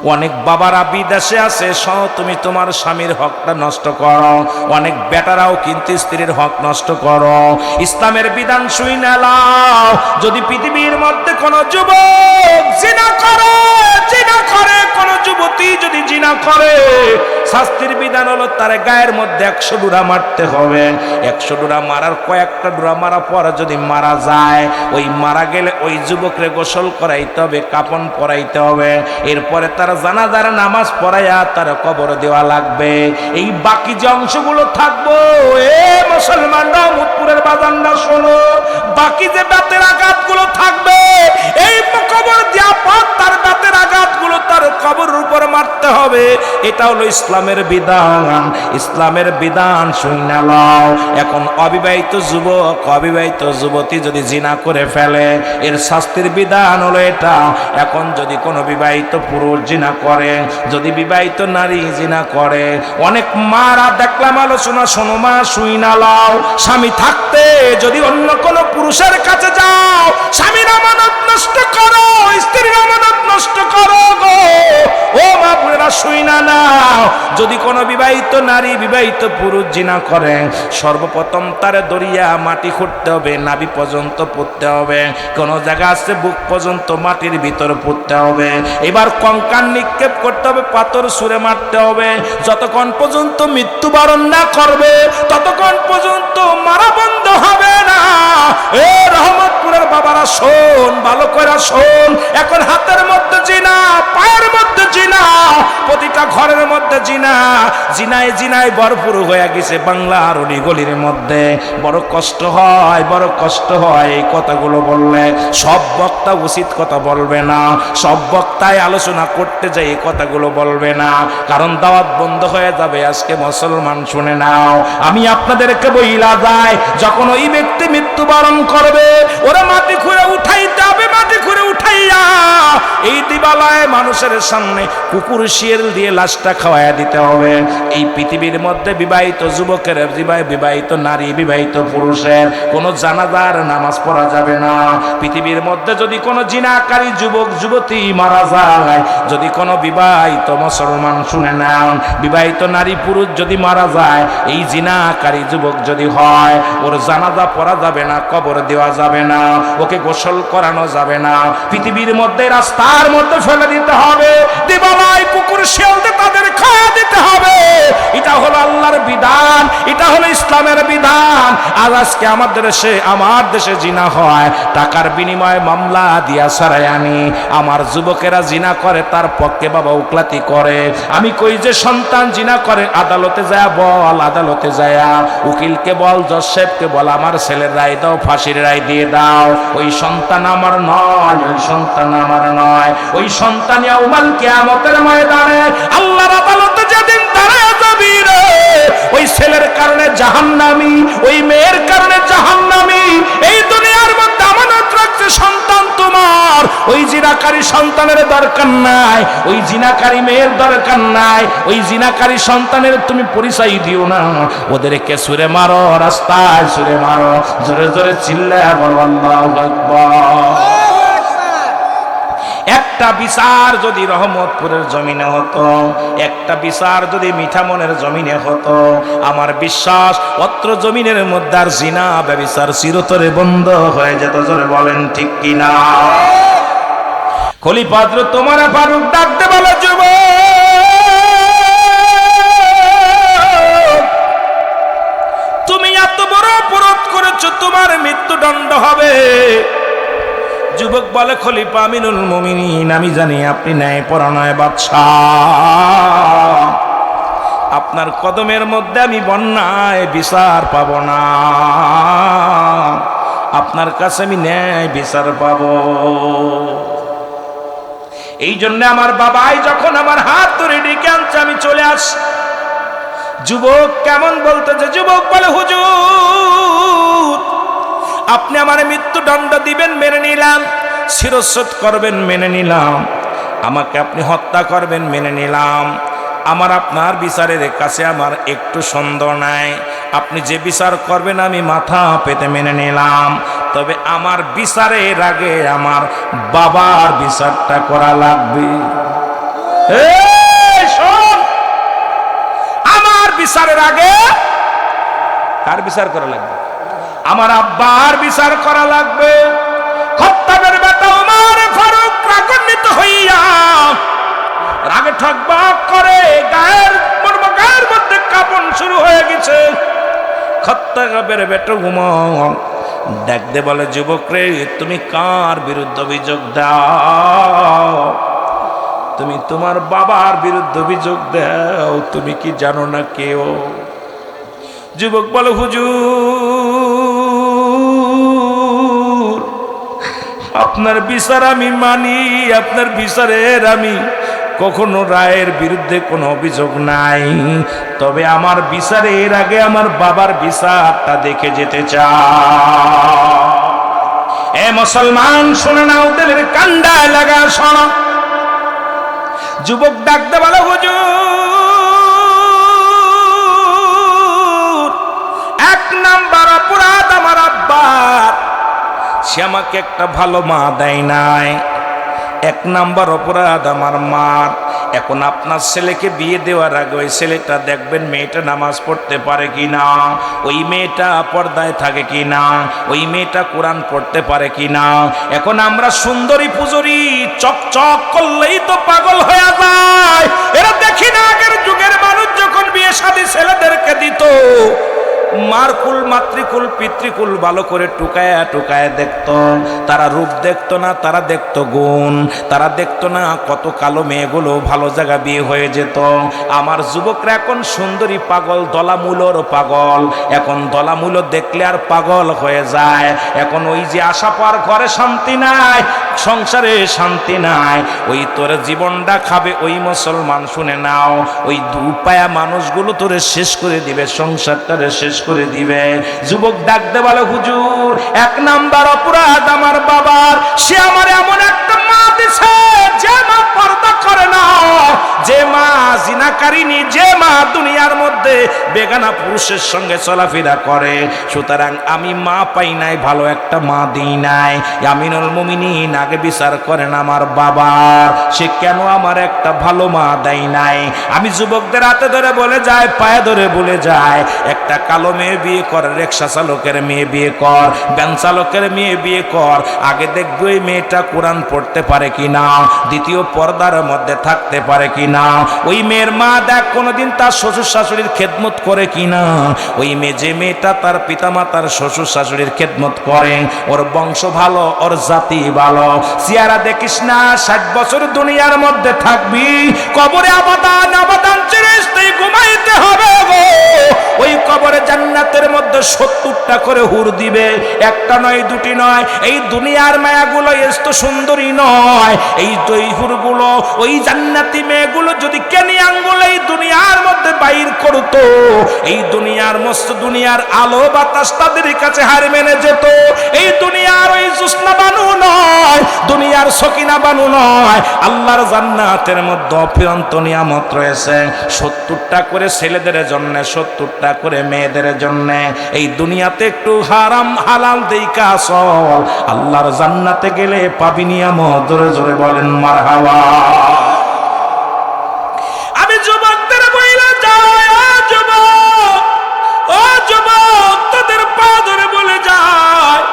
অনেক বাবারা বিদেশে আছে, তুমি তোমার স্বামীর হকটা নষ্ট করো। অনেক বেটারাও কিন্তু স্ত্রীর হক নষ্ট করো। ইসলামের বিধান শুইনা নাও। যদি পৃথিবীর মধ্যে কোনো যুবক জিনা করে, কোনো যুবতী যদি জিনা করে, শাস্তির বিধান হলো তার গায়ের মধ্যে 100 ডুরা মারতে হবে। 100 ডুরা মারার কয়েকটা ডুরা মারা পরে যদি মারা যায়, ওই মারা গেলে ওই যুবকরে গোসল করাইতে হবে, কাফন পরাইতে হবে, এরপরে তার জানাজার নামাজ পড়াইয়া তার কবর দেওয়া লাগবে। এই বাকি যে অংশগুলো থাকবো, এ মুসলমানরা, মুদপুরের বাজানরা শোনো, বাকি যে বেতের আঘাতগুলো থাকবে, এই কবর দেওয়া পর তার বেতের আঘাতগুলো তার কবরের উপর মারতে হবে। এটা হলো ইসলামের বিধান। ইসলামের বিধান শুনে নাও। এখন অবিবাহিত যুবক, অবিবাহিত যুবতী যদি জিনা করে ফেলে, এর শাস্তির বিধান হলো এটা। এখন যদি কোনো বিবাহিত পুরুষ জিনা করে, যদি বিবাহিত নারী জিনা করে, অনেক মারা দেখলাম, আলোচনা শোনো মা, শুই না লাও। স্বামী থাকতে যদি অন্য কোনো পুরুষের কাছে যাও, স্বামীর আমানত নষ্ট করো, স্ত্রীর আমানত নষ্ট করো গো। ও মা বোনেরা, শুই না নাও। যদি কোনো বিবাহিত নারী, বিবাহিত পুরুষ জিনা করে, সর্বপ্রথম তারে দরিয়া মাটি খুঁড়তে হবে, নাভি পর্যন্ত পুঁততে হবে, কোনো জায়গা আছে বুক পর্যন্ত মাটির ভিতর পুঁততে হবে, এবার কঙ্কাল নিক্ষেপ করতে হবে, পাথর ছুঁড়ে মারতে হবে। যতক্ষণ পর্যন্ত মৃত্যুবরণ না করবে, ততক্ষণ পর্যন্ত মারা বন্ধ হবে না। এ রহমতপুরের বাবারা শোন, ভালো করে শোন। এখন হাতের মধ্যে জিনা, পায়ের মধ্যে জিনা, প্রতিটা ঘরের মধ্যে জিনা, জিনায় জিনায় ভরপুর হয়ে গেছে বাংলার অলি গলির মধ্যে। বড় কষ্ট হয়, বড় কষ্ট হয় এই কথাগুলো বললে। সব বক্তা উচিত কথা বলবে না, সব বক্তাই আলোচনা করতে যাই এই কথাগুলো বলবে না, কারণ দাওয়াত বন্ধ হয়ে যাবে। আজকে মুসলমান শুনে নাও, আমি আপনাদেরকে বইলা যাই, যখন ওই ব্যক্তি মৃত্যুবরণ করবে, ওরা মাটি খুঁড়ে উঠাইতে হবে, মাটি খুঁড়ে উঠাইয়া এই দিবালয়ে মানুষের সামনে কুকুর শিয়াল দিয়ে লাশটা খাওয়াইয়া দিতে হবে। এই পৃথিবীর মধ্যে বিবাহিত যুবকের, বিবাহিত নারী, বিবাহিত পুরুষের কোনো জানাজার নামাজ পড়া যাবে না। পৃথিবীর মধ্যে যদি কোনো জিনাকারী যুবক যুবতী মারা যায়, যদি কোনো বিবাহিত মুসলমান শুনে নেন, বিবাহিত নারী পুরুষ যদি মারা যায়, এই জিনাকারী যুবক যদি হয়, ওর জানাজা পড়া যাবে না, কবর দেওয়া যাবে না, ওকে গোসল করানো যাবে না। পৃথিবীর মধ্যে রাস্তার মধ্যে ফেলে দিতে হবে, দিবালয় কুকুর শিয়ালতে তাদের খাওয়া দিতে হবে। এটা হলো আল্লাহর বিধান, এটা হলো ইসলামের বিধান। আর আজকে আমাদের দেশে, আমার দেশে জিনা হয়, টাকার বিনিময়ে মামলা দিয়া সরাই আনি। আমার যুবকেরা জিনা করে, তার পক্ষে বাবা উকলাতি করে। আমি কই যে সন্তান জিনা করে, আদালতে যায় বল, আদালতে যায় উকিলকে বল, জজ সাহেবকে বল, আমার ছেলের রায় দাও, ফাঁসির রায় দিয়ে দাও। ওই সন্তান আমার নয়, ওই সন্তান আমার নয়, ওই সন্তান ইয়াউমাল কিয়ামতের ময়দানে আল্লাহর আদালতে যেদিন দাঁড়ায় যাবি রে, ওই ছেলের কারণে জাহান্নামী, ওই মেয়ের কারণে জাহান্নামী। এই দুনিয়ার মধ্যে আমানত রাখছে সন্তান তোমার, ওই জিনাকারী সন্তানের দরকার নাই, ওই জিনাকারী মেয়ের দরকার নাই, ওই জিনাকারী সন্তানের তুমি পরিচয় দিও না। ওদেরকে ছুঁড়ে মারো, রাস্তায় ছুঁড়ে মারো, জোরে জোরে চিল্লায়া বলো আল্লাহু আকবার। একটা বিচার যদি রহমতপুরের জমিনে হতো, একটা বিচার যদি মিঠামনের জমিনে হতো, আমার বিশ্বাস অত্র জমিনের মধ্যে আর জিনা ব্যভিচার চিরতরে বন্ধ হয়ে যেত। জোরে বলেন ঠিক কিনা? খলিফা হযরত তোমার ফারুক ডাকতে বলে, যুবক, তুমি এত বড় অপরাধ করেছো, তোমার মৃত্যুদণ্ড হবে। যুবক বলে, খলিফা আমিনুল মুমিনিন, আমি জানি আপনি ন্যায়পরায়ণ বাদশাহ, আপনার কদমের মধ্যে আমি বন্যায় বিচার পাবো না, আপনার কাছে আমি ন্যায় বিচার পাবো। এই জন্য আমার বাবাই যখন আমার হাত ধরে ডেকে আনছে, আমি চলে আসি। যুবক কেমন বলতেছে? যুবক বলে, হুজুর, আপনি আমার মৃত্যুদণ্ড দিবেন, মেনে নিলাম। শিরচ্ছেদ করবেন, মেনে নিলাম। আমাকে আপনি হত্যা করবেন, মেনে নিলাম। আমার আপনার বিচারের কাছে আমার একটু সন্দেহ নাই। আপনি যে বিচার করবেন আমি মাথা পেতে মেনে নিলাম। তবে আমার বিচারের আগে আমার বাবার বিচারটা করা লাগবে। এই শোন, আমার বিচারের আগে কার বিচার করা লাগবে? আমার আব্বার বিচার করা লাগবে। খাত্তাবের বেটা ওমর ফারুক রাগান্বিত হইয়া রাগে ঠকবক করে গায়ের মধ্যে কাঁপন শুরু হয়ে গেছে। খাত্তাবের বেটা ওমর দেখতে বলে, যুবক রে, তুমি কার বিরুদ্ধে অভিযোগ দাও? তুমি তোমার বাবার বিরুদ্ধে অভিযোগ দাও, তুমি কি জানো না কেউ? যুবক বলে, হুজুর, আপনার বিচার আমি মানি, আপনার বিচারের আমি কখনো রায়ের বিরুদ্ধে কোনো অভিযোগ নাই, তবে আমার বিচারের আগে আমার বাবার বিচারটা দেখে যেতে চাই। এ মুসলমান, শুনে নাও, দিলের কান্ডায় লাগা শোনো। যুবক ডাকতে বলে, হুজুর, এক নাম্বার অপরাধ আমার আব্বার, সে আমাকে একটা ভালো মা দেয় নাই। এক নাম্বার অপরাধ আমার মার। এখন আপনার ছেলেকে বিয়ে দেওয়ার আগে ওই ছেলেটা দেখবেন মেয়েটা নামাজ পড়তে পারে কিনা, ওই মেয়েটা পর্দায় থাকে কিনা, ওই মেয়েটা কোরআন পড়তে পারে কিনা। এখন আমরা সুন্দরী পুজোরি চকচক করলেই তো পাগল হয়ে যায়। এরা দেখি না আগের যুগের মানুষ যখন বিয়ে শাদী ছেলেদেরকে দিত, মারকুল মাতৃকুল পিতৃকুল ভালো করে টুকায়া টুকায়া দেখতো। তারা রূপ দেখতো না, তারা দেখতো গুণ। তারা দেখতো না কত কালো মেয়েগুলো ভালো জায়গা বিয়ে হয়ে যেত। আমার যুবকরা এখন সুন্দরী পাগল, দলামূলর পাগল। এখন দলামূল দেখলে আর পাগল হয়ে যায়। এখন ওই যে আশা পার ঘরে শান্তি নাই, সংসারে শান্তি নাই, ওই তোর জীবনটা খাবে ওই মুসলমান। শুনে নাও, ওই দুপায়া মানুষগুলো তোরে শেষ করে দিবে, সংসারটারে শেষ করে দিবে। যুবক ডাকতে বলে, হুজুর, এক নাম্বার অপরাধ আমার বাবার, সে আমার এমন একটা মা দিছে যে মা পর্দা করে না, যে মা জিনাকারিনী, যে মা দুনিয়ার মধ্যে বেগানা পুরুষের সঙ্গে চলাফেরা করে। সুতরাং আমি মা পাই নাই, ভালো একটা মা দিই নাই। আমিনুল মুমিনিন আগে বিচার করেন আমার বাবার, সে কেন আমার একটা ভালো মা দেয় নাই। আমি যুবকদের হাতে ধরে বলে যায়, পায়ে ধরে বলে যায়, একটা কালো মেয়ে বিয়ে কর, রিক্সা চালকের মেয়ে বিয়ে কর, ভ্যান চালকের মেয়ে বিয়ে কর। আগে দেখবে ওই মেয়েটা কোরআন পড়তে পারে কিনা, দ্বিতীয় পর্দার মধ্যে থাকতে পারে কিনা। ওই মেয়ের মা দেখ কোনোদিন তার শ্বশুর শাশুড়ির খেদমত করে কিনা। ওই মেয়ে, যে মেয়েটা তার পিতামাতার শ্বশুর শাশুড়ির খেদমত করে, ওর বংশ ভালো, ওর জাতি ভালো। চেহারা দেখিস না, 60 বছর দুনিয়ার মধ্যে থাকবি, কবরে আবাদান আবাদান চিরস্থায়ী ঘুমাইতে হবে গো। ওই কবরে জান্নাতের মধ্যে 70টা করে হুর দিবে, একটা নয়, দুটি নয়। এই দুনিয়ার মায়াগুলো এত সুন্দরী নয়। এই হুরগুলো, ওই জান্নাতি মেয়েগুলো যদি কেনি আঙ্গুল এই দুনিয়ার মধ্যে বাইর করতো, এই দুনিয়ার মস্ত দুনিয়ার আলো বাতাস তাদের কাছে হার মেনে যেত। এই দুনিয়ার ওই জুসনা বানু নয়, দুনিয়ার সকিনা বানু নয়, আল্লাহর জান্নাতের মধ্যে অফুরন্ত নিয়ামত রয়েছে। 70টা করে ছেলেদের জন্য, 70টা করে মেয়েদের জন্য। এই দুনিয়াতে একটু হারাম হালাল দেইকা চল, আল্লাহর জান্নাতে গেলে পাবি নিয়ামত। জোরে জোরে বলেন মারহাবা। আমি যুবকদের বইলা যাই, ও যুবক, ও যুবক, তোদের পা ধরে বলে যায়,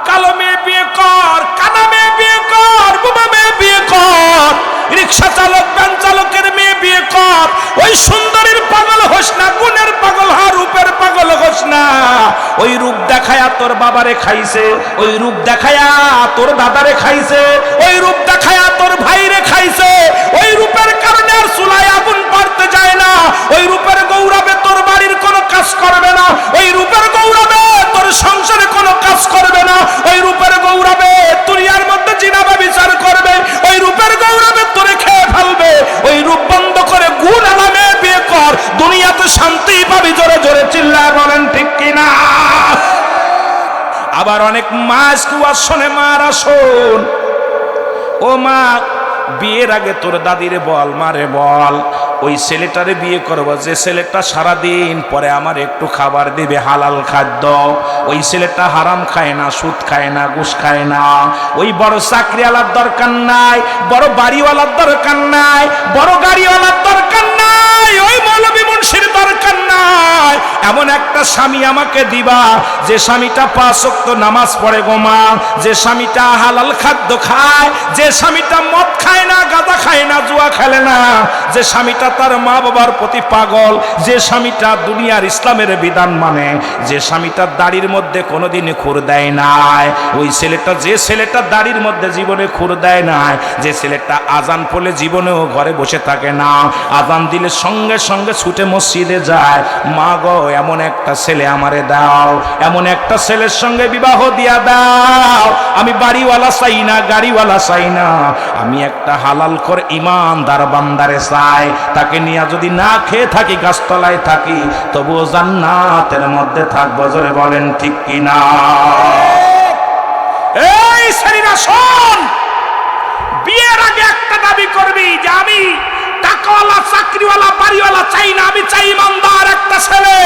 কালো মেয়ে বিয়ে কর, কানা মেয়ে বিয়ে কর, বোমা মেয়ে বিয়ে কর, রিক্সা চালক ভ্যান চালকের মেয়ে বিয়ে কর। ওই সুন্দরীর পাগল হোস না, গুণের পাগল হা, রূপের পাগল হোস না। ওই রূপ দেখায়া তোর বাবারে খাইছে, ওই রূপ দেখায়া তোর দাদারে খাইছে, ওই রূপ দেখায়া তোর ভাইরে খাইছে। ওই রূপের কারণে আর চুলায় আগুন পড়তে যায় না। ওই রূপের গৌরবে তোর বাড়ির কোনো কাজ করবে না। ওই রূপের গৌরবে তোর সংসারে কোনো কাজ করবে না। ওই রূপের গৌরবে দুনিয়ার মধ্যে জিনাবা বিচার করবে। ওই রূপের গৌরবে তোরে খেয়ে ফেলবে। ওই রূপ বন্ধ করে গুণ আলামে বিয়ে কর, দুনিয়াতে শান্তি পাবি। জোরে জোরে চিল্লায় বলেন ঠিক কিনা। আবার অনেক মা আজকে শোনে, মারা শোন, ও মা, বিয়ের আগে তোর দাদিরে বল, মারে বল ওই ছেলেটারে বিয়ে করবো যে ছেলেটা সারাদিন পরে আমার একটু খাবার দিবে হালাল খাদ্য। ওই ছেলেটা হারাম খায় না, সুদ খায় না, ঘুষ খায় না। ওই বড় চাকরিওয়ালার দরকার নাই, বড় বাড়িওয়ালার দরকার নাই, বড় গাড়িওয়ালার দরকার নাই, ওই মৌলবী মুন্সির দরকার নাই। এমন একটা স্বামী আমাকে দিবা যে স্বামীটা 5 ওয়াক্ত নামাজ পড়ে গো মা, যে স্বামীটা হালাল খাদ্য খায়, যে স্বামীটা মদ খায় না, গাঁজা খায় না, জুয়া খেলে না, যে স্বামীটা তার মা বাবার প্রতি পাগল, যে স্বামীটা দুনিয়ার ইসলামের বিধান মানে, যে স্বামীটা দাড়ির মধ্যে কোনোদিন খুর দেয় নাই। ওই ছেলেটা, যে ছেলেটা দাড়ির মধ্যে জীবনে খুর দেয় নাই, যে ছেলেটা আজান পড়লে জীবনেও ঘরে বসে থাকে না, আজান দিলে সঙ্গে সঙ্গে ছুটে মসজিদে যায়। মা গো এমন একটা ছেলে আমারে দাও, এমন একটা ছেলের সঙ্গে বিবাহ দিয়া দাও। আমি বাড়িওয়ালা চাই না, গাড়িওয়ালা চাই না, আমি একটা হালাল করে ইমানদার বান্দারে চাই। তাকে নিয়ে যদি না খেয়ে থাকি, গাছতলায় থাকি, তবুও জান্নাতের মধ্যে থাকবো। জোরে বলেন ঠিক কিনা? এই ছেলেরা শোন, বিয়ের আগে একটা দাবি করবি যে আমি টাকাওয়ালা, চাকরিওয়ালা, বাড়িওয়ালা চাই না, আমি চাই ইমানদার একটা ছেলে।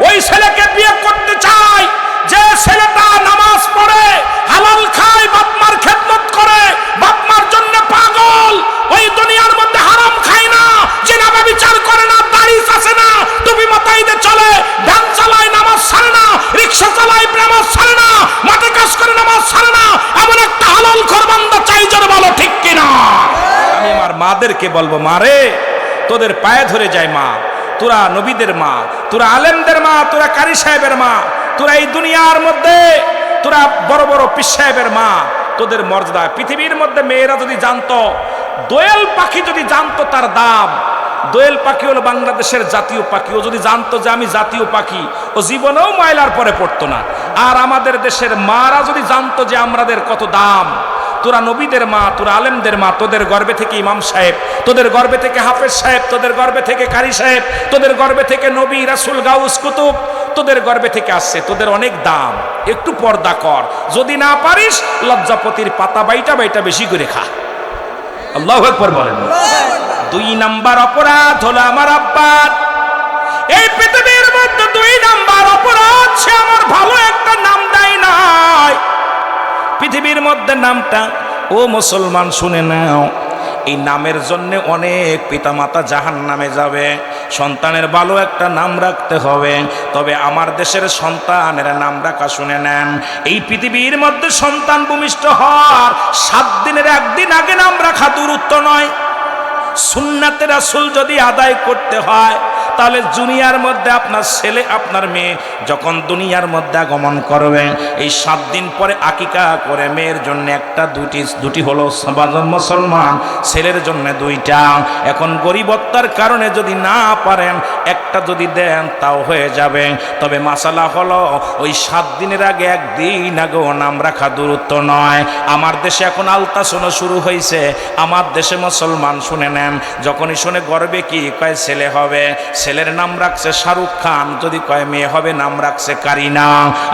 ওই ছেলেকে বিয়ে করতে চাই যে ছেলেটা নামাজ পড়ে, হালাল খায়, বাপমার খেদমত করে, বাপমার জন্য পাগল, ওই দুনিয়ার মধ্যে হারাম খায় না, জিনা ব্যভিচার করে না, দাড়ি চাষে না, টুপি মাথায় দিয়ে চলে, ভ্যান চালায়, নামাজ ছাড়ে না, রিক্সা চালায়, নামাজ ছাড়ে না, মাঠে কাজ করে, নামাজ ছাড়ে না, এমন একটা হালাল খোর বান্দা চাই। জোরে বলো ঠিক কিনা? আমি আমার মাদেরকে বলবো, মারে তোদের পায়ে ধরে যায় মা, তোরা নবীদের মা, তোরা আলেমদের মা, তোরা কারি সাহেবের মা, তোরা এই দুনিয়ার মধ্যে তোরা বড় বড় পীর সাহেবের মা, তোদের মর্যাদা পৃথিবীর মধ্যে মেয়েরা যদি জানতো, দোয়েল পাখি যদি জানতো তার দাম, দোয়েল পাখি হলো বাংলাদেশের জাতীয় পাখি, ও যদি জানতো যে আমি জাতীয় পাখি, ও জীবনেও ময়লার পরে পড়তো না। আর আমাদের দেশের মারা যদি জানতো যে আমাদের কত দাম, তোরা নবীদের মা, তোরা আলেমদের মা, তোদের গর্বে থেকে ইমাম সাহেব, তোদের গর্বে থেকে হাফেজ সাহেব, তোদের গর্বে থেকে কারি সাহেব, তোদের গর্বে থেকে নবী, রাসূল, গাউস, কুতুব, তোদের গর্বে থেকে আসছে, তোদের অনেক দাম। একটু পর্দা কর, যদি না পারিস লজ্জাপতির পাতা বাইটা বাইটা বেশি করে খা। আল্লাহু আকবার বলেন। 2 নাম্বার অপরাধ হলো আমার আব্বার। এই পৃথিবীর মধ্যে 2 নাম্বার অপরাধ, সে আমার ভালো একটা নাম দেয় নাই পৃথিবীর মধ্যে। নামটা, ও মুসলমান শুনে নাও, এই নামের জন্য অনেক পিতামাতা জাহান্নামে যাবে। সন্তানের ভালো একটা নাম রাখতে হবে। তবে আমার দেশের সন্তানের নাম রাখা শুনে নেন, এই পৃথিবীর মধ্যে সন্তান ভূমিষ্ঠ হওয়ার 7 দিনের 1 দিন আগে নাম রাখা দূরত্ব নয়। সুন্নাতে রাসূল যদি আদায় করতে হয়, তাহলে দুনিয়ার মধ্যে আপনার ছেলে, আপনার মেয়ে যখন দুনিয়ার মধ্যে আগমন করবে, এই 7 দিন পরে আকিকা করে মেয়ের জন্য 1টা 2টি হলো মুসলমান, ছেলের জন্য 2টা। এখন গরিবত্তার কারণে যদি না পারেন, 1টা যদি দেন তাও হয়ে যাবে। তবে মাসালা হলো ওই 7 দিনের আগে 1 দিন আগেও নাম রাখা দূরত্ব নয়। আমার দেশে এখন আলতাসনও শুরু হয়েছে। আমার দেশে মুসলমান শুনে নেন, যখনই শুনে গর্বে কি কয় ছেলে হবে, ছেলের নাম রাখছে শাহরুখ খান, যদি কয় মেয়ে হবে নাম রাখছে কারিনা।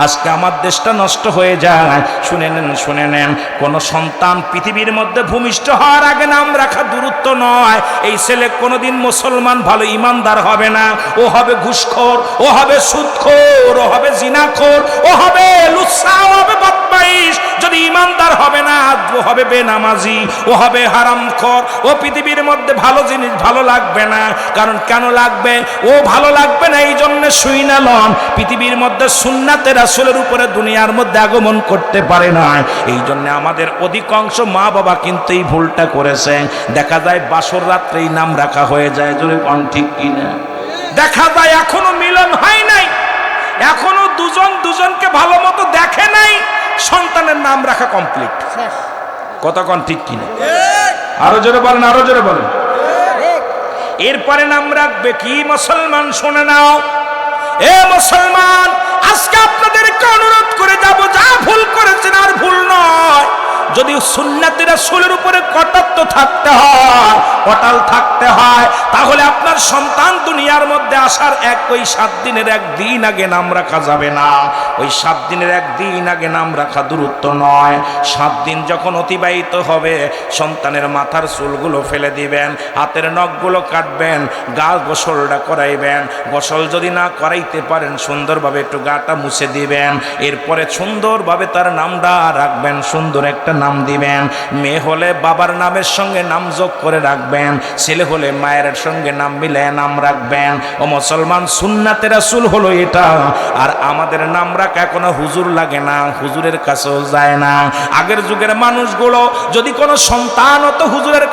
আজকে আমার দেশটা নষ্ট হয়ে যায়। শুনে নেন, শুনে নেন, কোন সন্তান পৃথিবীর মধ্যে ভূমিষ্ঠ হওয়ার আগে নাম রাখা দূরত্ব নয়। এই ছেলে কোনোদিন মুসলমান ভালো ইমানদার হবে না, ও হবে ঘুষখোর, ও হবে সুদখোর, ও হবে জিনাখোর, ও হবে লুচ্ছা, ও হবে বদমাইশ। যদি ইমানদার হবে না, ও হবে বেনামাজি, ও হবে হারামখোর। ও পৃথিবীর মধ্যে ভালো জিনিস ভালো লাগবে না। কারণ কেন লাগবে? ও ভালো লাগবে না এই জন্য শুই না লন, পৃথিবীর মধ্যে সুন্নাতে রাসূলের উপরে দুনিয়ার মধ্যে আগমন করতে পারে না। এই জন্য আমাদের অধিকাংশ মা বাবা কিন্তু এই ভুলটা করেছে। দেখা যায় বাসর রাত্রেই নাম রাখা হয়ে যায়। জোরে কোন ঠিক কিনা? দেখা যায় এখনো মিলন হয় নাই, এখনো দুজন দুজনকে ভালো মতো দেখে নাই, সন্তানের নাম রাখা কমপ্লিট। কথা কোন ঠিক কিনা? আরো জোরে বলেন, আরো জোরে বলেন। এরপরে নাম রাখবে কি? মুসলমান শুনে নাও, এ মুসলমান, আজকে আপনাদেরকে অনুরোধ করে যাব, যা ভুল করেছেন আর ভুল নয়। যদি সুন্নাতে রাসূলের উপরে কটাক্ষ থাকতে হয়, অটল থাকতে হয়। তাহলে আপনার সন্তান দুনিয়ার মধ্যে আসার ওই 7 দিনের একদিন আগে নাম রাখা যাবে না। ওই 7 দিনের একদিন আগে নাম রাখা দূরত্ব নয়। 7 দিন যখন অতিবাহিত হবে, সন্তানের মাথার চুলগুলো ফেলে দিবেন, হাতের নখগুলো কাটবেন, গা গোসলটা করাইবেন। গোসল যদি না করাইতে পারেন, সুন্দরভাবে একটু গাটা মুছে দিবেন। এরপরে সুন্দরভাবে তার নামটা রাখবেন, সুন্দর একটা নাম দিবেন। মেয়ে হলে বাবার নামের সঙ্গে নাম যোগ করে রাখবেন, ছেলে হলে মায়ের সঙ্গে নাম মিলিয়ে নাম রাখবেন। ও মুসলমান, সুন্নাতে রাসূল হলো এটা। আর আমাদের নাম রাখা এখনো হুজুর লাগে না, হুজুরের কাছেও যায় না। আগের যুগের মানুষগুলো যদি কোনো সন্তান হতো, হুজুরের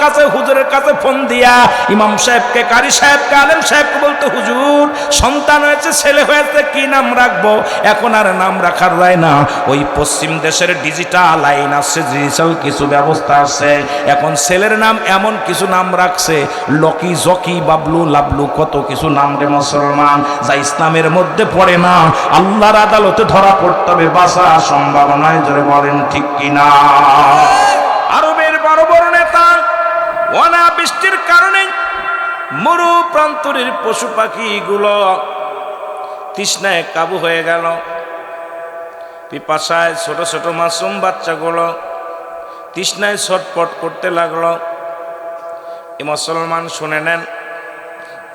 কাছে ফোন দিয়া ইমাম সাহেবকে, কারি সাহেবকে, আলেম সাহেবকে বলতো, হুজুর সন্তান হয়েছে, ছেলে হয়েছে, কি নাম রাখবো? এখন আর নাম রাখার যায় না। ওই পশ্চিম দেশের ডিজিটাল আইন আছে, ডিজিটাল কিছু ব্যবস্থা আছে। এখন ছেলের নাম এমন কিছু নাম রাখছে, লকি, জকি, বাবলু, লাবলু, কত কিছু নাম রে মুসলমান, যা ইসলামের মধ্যে পড়ে না। আল্লাহর আদালতে ধরা পড়তে হবে, বাঁচা সম্ভব নয়। জোরে বলেন ঠিক কিনা? আরবের বড় বড় নেতা অনাবৃষ্টির কারণে মরু প্রান্তরের পশু পাখিগুলো তৃষ্ণায় কাবু হয়ে গেল, পিপাসায় ছোট ছোট মাসুম বাচ্চাগুলো তৃষ্ণায় ছটফট করতে লাগলো। এ মুসলমান শুনে নেন,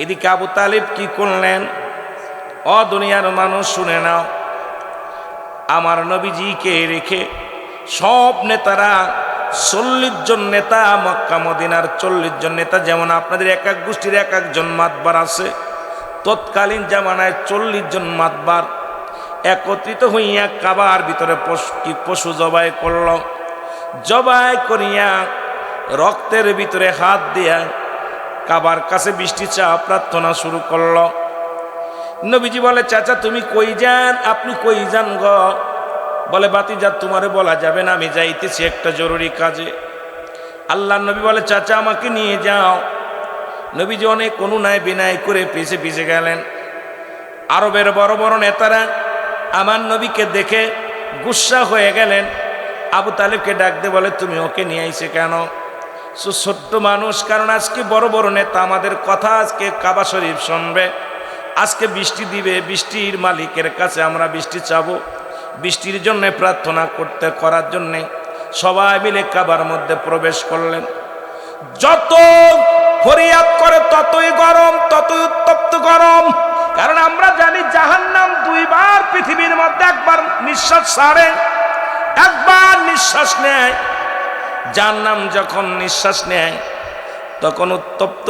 এদিকে আবু তালিব কি করলেন? ও দুনিয়ার মানুষ শুনে নাও, আমার নবীজিকে রেখে সব নেতারা, 40 জন নেতা, মক্কা মদিনার 40 জন নেতা, যেমন আপনাদের এক এক গোষ্ঠীর এক একজন মাতবার আছে, তৎকালীন জামানায় 40 জন মাতবার একত্রিত হইয়া কাবার ভিতরে পশু জবাই করল। জবাই করিয়া রক্তের ভিতরে হাত দিয়া কাবার কাছে বৃষ্টি চা প্রার্থনা শুরু করল। নবীজি বলে, চাচা তুমি কই যান? আপনি কই যান গো? বলে, বাতিজা তোমারে বলা যাবে না, আমি যাইতেছি একটা জরুরি কাজে। আল্লাহ নবী বলে, চাচা আমাকে নিয়ে যাও। নবীজি অনেক অনুনয় বিনয় করে পিছে পিছে গেলেন। আরবের বড় বড় নেতারা আমার নবীকে দেখে গুসা হয়ে গেলেন। আবু তালিবকে ডাক দিয়ে বলে, তুমি ওকে নিয়ে আইছে কেন? ছোট্ট মানুষ, কারণ আজকে বড় বড় নেতা আমাদের কথা আজকে কাবা শরীফ শুনবে, আজকে বৃষ্টি দিবে, বৃষ্টির মালিকের কাছে আমরা বৃষ্টি চাবো, বৃষ্টির জন্য প্রার্থনা করার জন্যে সবাই মিলে কাবার মধ্যে প্রবেশ করলেন। যত ফরিয়াদ করে ততই গরম, ততই উত্তপ্ত গরম। কারণ আমরা জানি জাহান্নাম 2 বার পৃথিবীর মধ্যে একবার নিঃশ্বাস ছাড়ে, একবার নিঃশ্বাস নেয়। জাহান্নাম যখন নিঃশ্বাস নেয় তখন উত্তপ্ত।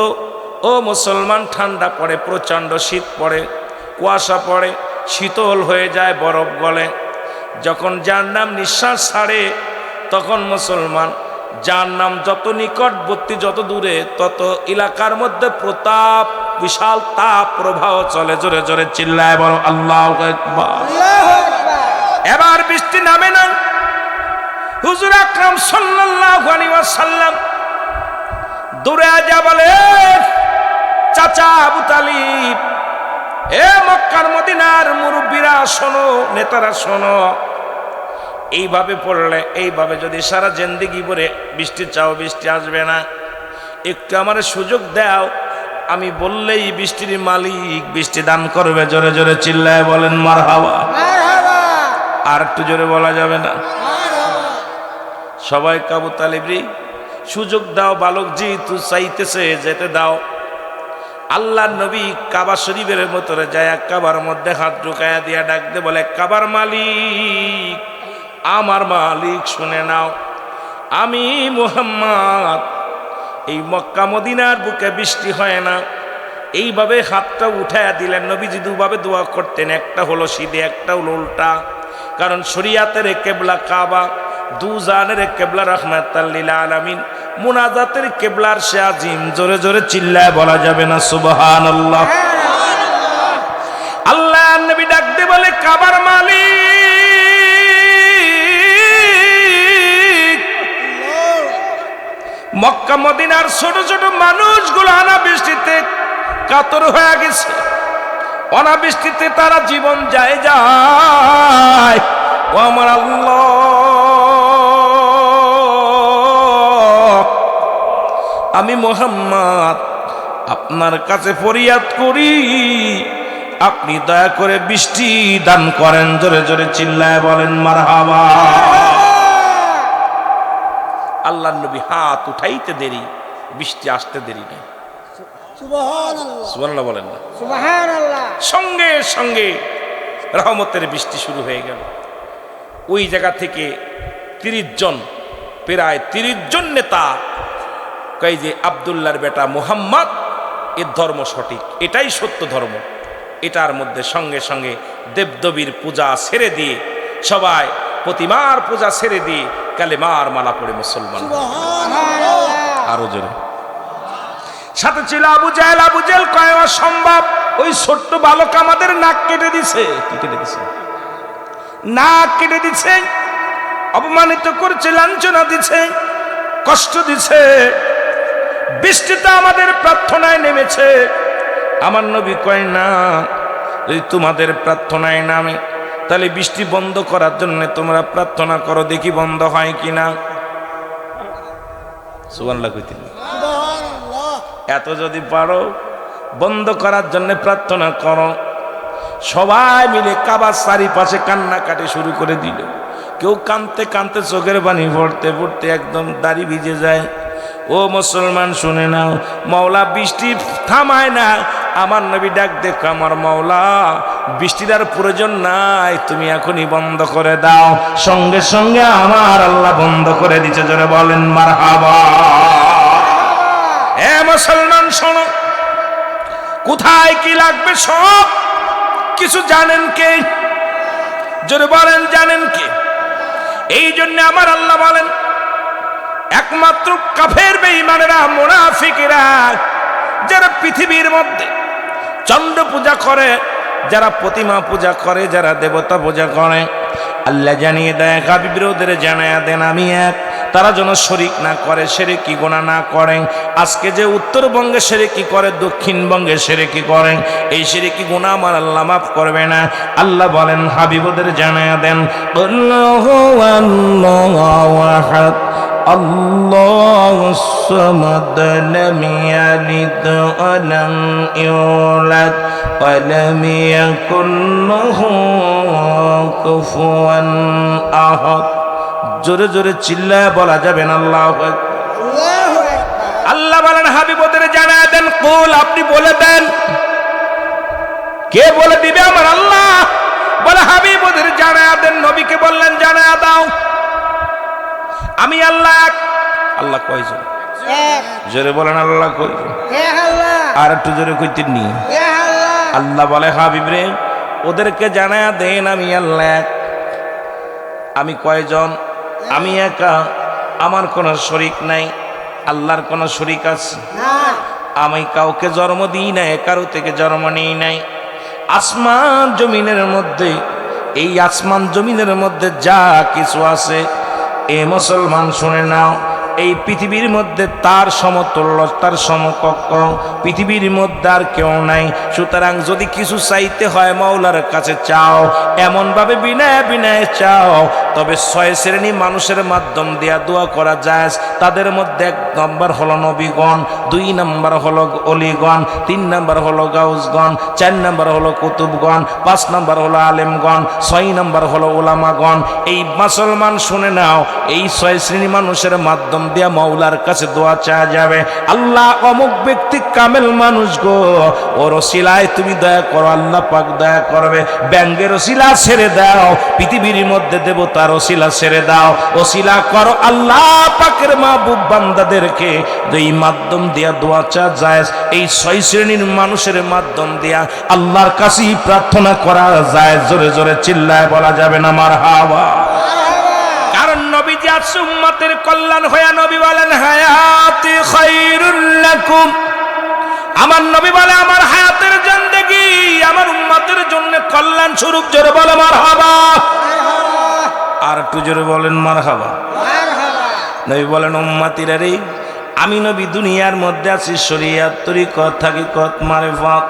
ও মুসলমান, ঠান্ডা পড়ে, প্রচণ্ড শীত পড়ে, কুয়াশা পড়ে, শীতল হয়ে যায়, বরফ গলে। যখন জাহান্নাম নিঃশ্বাস ছাড়ে তখন মুসলমান, জাহান্নাম যত নিকটবর্তী, যত দূরে, তত এলাকার মধ্যে প্রতাপ, বিশাল তাপ প্রবাহ চলে। জোরে জোরে চিল্লায় বলো আল্লাহু আকবার। এবার বৃষ্টি নামে না। হুজুর আকরাম সাল্লাল্লাহু আলাইহি ওয়াসাল্লাম দূরে যা বলে, চাচা আবু তালিব, এ মক্কার মদিনার মুরব্বীরা শোনো, নেতারা শোনো, এইভাবে পড়লে, এইভাবে যদি সারা জিন্দেগি ভরে বৃষ্টি চাও, বৃষ্টি আসবে না। একটু আমার সুযোগ দাও, আমি বললেই বৃষ্টির মালিক বৃষ্টি দান করবে। জোরে জোরে চিল্লায় বলেন মারহাবা। আর একটু জোরে বলা যাবে না? সবাই আবু তালিবরি সুযোগ দাও, বালক যেহেতু চাইতেছে যেতে দাও। আল্লাহ নবী কাবা শরীফের ভিতরে যায়, কাবার মধ্যে হাত ঢুকায়া দিয়া ডাক দে বলে, কাবার মালিক, আমার মালিক শুনে নাও, আমি মুহাম্মদ, এই মক্কা মদিনার বুকে বৃষ্টি হয় না। এইভাবে হাতটা উঠায়া দিলেন। নবীজি দুভাবে দোয়া করতেন, একটা হলো সিধে, একটা হলো উল্টা। কারণ শরিয়াতের কেবলা কাবা, দুজানের কেবলা রাহমাতাল লিল আলামিন, মুনাজাতের কেবলার সে আজিম। জোরে জোরে চিল্লায় বলা যাবে না সুবহানাল্লাহ? আল্লাহ নবী ডাক দিয়ে বলে, কাবার মালিক, মক্কা মদিনার ছোট ছোট মানুষগুলো অনাবৃষ্টিতে কাতর হয়ে গেছে, অনাবৃষ্টিতে তারা জীবন যায়। ও আমার আল্লাহ, আমি মুহাম্মদ আপনার কাছে ফরিয়াদ করি, আপনি দয়া করে বৃষ্টি দান করেন। জোরে জোরে চিল্লায় বলেন মারহাবা। আল্লাহর নবী হাত উঠাইতে দেরি, বৃষ্টি আসতে দেরি না। সুবহানাল্লাহ, সুবহানাল্লাহ বলেন না? সুবহানাল্লাহ। সঙ্গে সঙ্গে রহমতের বৃষ্টি শুরু হয়ে গেল। ওই জায়গা থেকে 30 জন, প্রায় 30 জন নেতা কয় যে আব্দুল্লাহর বেটা মুহাম্মদ এর ধর্ম সঠিক, এটাই সত্য ধর্ম। এটার মধ্যে সঙ্গে সঙ্গে দেবদেবীর পূজা ছেড়ে দিয়ে, সবাই প্রতিমার পূজা ছেড়ে দিয়ে কালেমার মালা পড়ে মুসলমান। আরো জোরে। সাথে ছিল আবু জাহেল। আবু জাহেল কয় অসম্ভব, ওই ছোট্ট বালক আমাদের নাক কেটে দিছে। কি কেটে দিছে? নাক কেটে দিছে, অপমানিত করছে, লাঞ্ছনা দিছে, কষ্ট দিছে। বৃষ্টিটা আমাদের প্রার্থনায় নেমেছে। আমার নবী কয় না, যদি তোমাদের প্রার্থনায় নামে তাহলে বৃষ্টি বন্ধ করার জন্য তোমরা প্রার্থনা করো, দেখি বন্ধ হয় কিনা। সুবহানাল্লাহ কইতেন। এত যদি পারো বন্ধ করার জন্য প্রার্থনা করো। সবাই মিলে কাবার চারিপাশে কান্নাকাটি শুরু করে দিল। কেউ কাঁদতে কাঁদতে চোখের পানি পড়তে পড়তে একদম দাড়ি ভিজে যায়। ও মুসলমান শুনে নাও, মাওলা বৃষ্টি থামায় না। আমার নবী ডাক দেখো, আমার মাওলা বৃষ্টির আর প্রয়োজন নাই, তুমি এখনই বন্ধ করে দাও। সঙ্গে সঙ্গে আমার আল্লাহ বন্ধ করে দিচ্ছে। জোরে বলেন মারহাবা। এ মুসলমান শোনো, কোথায় কি লাগবে সব কিছু জানেন কে? জোরে বলেন জানেন কে? এই জন্য আমার আল্লাহ বলেন, একমাত্র কাফের বেঈমানেরা, মুনাফিকেরা, যারা পৃথিবীর মধ্যে চন্দ্র পূজা করে, যারা প্রতিমা পূজা করে, যারা দেবতা পূজা করে, আল্লাহ জানিয়ে দেয়, হাবিবের ওদের জানায়া দেন আমি এক, তারা যেন শরিক না করে, শিরকি গুনাহ না করে। আজকে যে উত্তরবঙ্গে শিরকি করে, দক্ষিণবঙ্গে শিরকি করে, এই শিরকি গুনাহ আমার আল্লাহ মাফ করবে না। আল্লাহ বলেন হাবিব ওদের জানায়া দেন, আল্লাহু আল্লাহু আহাদ আল্লাহুস সামাদ লাম ইয়ালিদ ওয়া লাম ইউলাদ ওয়া লাম ইয়াকুল লাহু কুফুয়ান আহাদ। জোরে জোরে চিল্লায় বলা যাবে না আল্লাহু আকবার। আল্লাহ বলেন হাবিব ওদের জানায় দেন, কুল, আপনি বলে দেন। কে বলে দিবে? আমার আল্লাহ বলে হাবিব ওদের জানায় দেন। নবীকে বললেন জানায় দাও, আমি আল্লাহ এক। আল্লাহ কয়জন? জোরে বলেন আল্লাহ কয়জন? আর একটু জোরে কইতেন নি? আল্লাহ বলে হাবিব রে ওদেরকে জানায়া দেন আমি আল্লাহ এক। আমি কয়জন? আমি একা, আমার কোনো শরিক নাই। আল্লাহর কোনো শরিক আছে? আমি কাউকে জন্ম দিই নাই, কারো থেকে জন্ম নিই নাই। আসমান জমিনের মধ্যে, এই আসমান জমিনের মধ্যে যা কিছু আছে, এ মুসলমান শুনে নাও, এই পৃথিবীর মধ্যে তার সমতুল্য, তার সমকক্ষ পৃথিবীর মধ্যে আর কেউ নাই। সুতরাং যদি কিছু চাইতে হয় মাওলার কাছে চাও, এমনভাবে বিনয় বিনয় চাও, তবে 6 শ্রেণী মানুষের মাধ্যম দিয়া দোয়া করা যায়। তাদের মধ্যে 1 নম্বর হলো নবীগণ, 2 নম্বর হলো অলিগণ, 3 নম্বর হলো গাউসগণ, 4 নম্বর হলো কুতুবগণ, 5 নম্বর হলো আলেমগণ, 6 নম্বর হলো ওলামাগণ। এই মুসলমান শুনে নাও, এই 6 শ্রেণী মানুষের মাধ্যম দিয়া মাওলার কাছে দোয়া চাওয়া যাবে। আল্লাহ অমুক ব্যক্তি কামেল মানুষ গো, ওর ওসিলায় তুমি দয়া করো, আল্লাহ পাক দয়া করবে। ব্যাঙ্গের ওসিলা ছেড়ে দাও, পৃথিবীর মধ্যে দেবতার ওসিলা ছেড়ে দাও, ওসিলা করো আল্লাহ পাকের মাহবুব বান্দাদেরকে। এই মাধ্যম দিয়া দোয়া চাওয়া যায়। এই 6 শ্রেণীর মানুষের মাধ্যম দিয়া আল্লাহর কাছেই প্রার্থনা করা যায়। জোরে জোরে চিল্লায় বলা যাবে না মারহাবা। কারণ নবীজি আছে উম্মতের কল্যাণ হয়ে। নবী বলেন হায়াতি খায়রুল লাকুম, আমার নবী বলে আমার হায়াতের জিন্দেগি আমার উম্মতের জন্য কল্যাণ স্বরূপ। জোরে বলে মারহাবা। আর একটু জোরে বলেন মারহাবা। নবী বলেন উম্মতিরা রে, আমি নবী দুনিয়ার মধ্যে আছি শরীয়ত তরিকত হাকিকত মারিফাত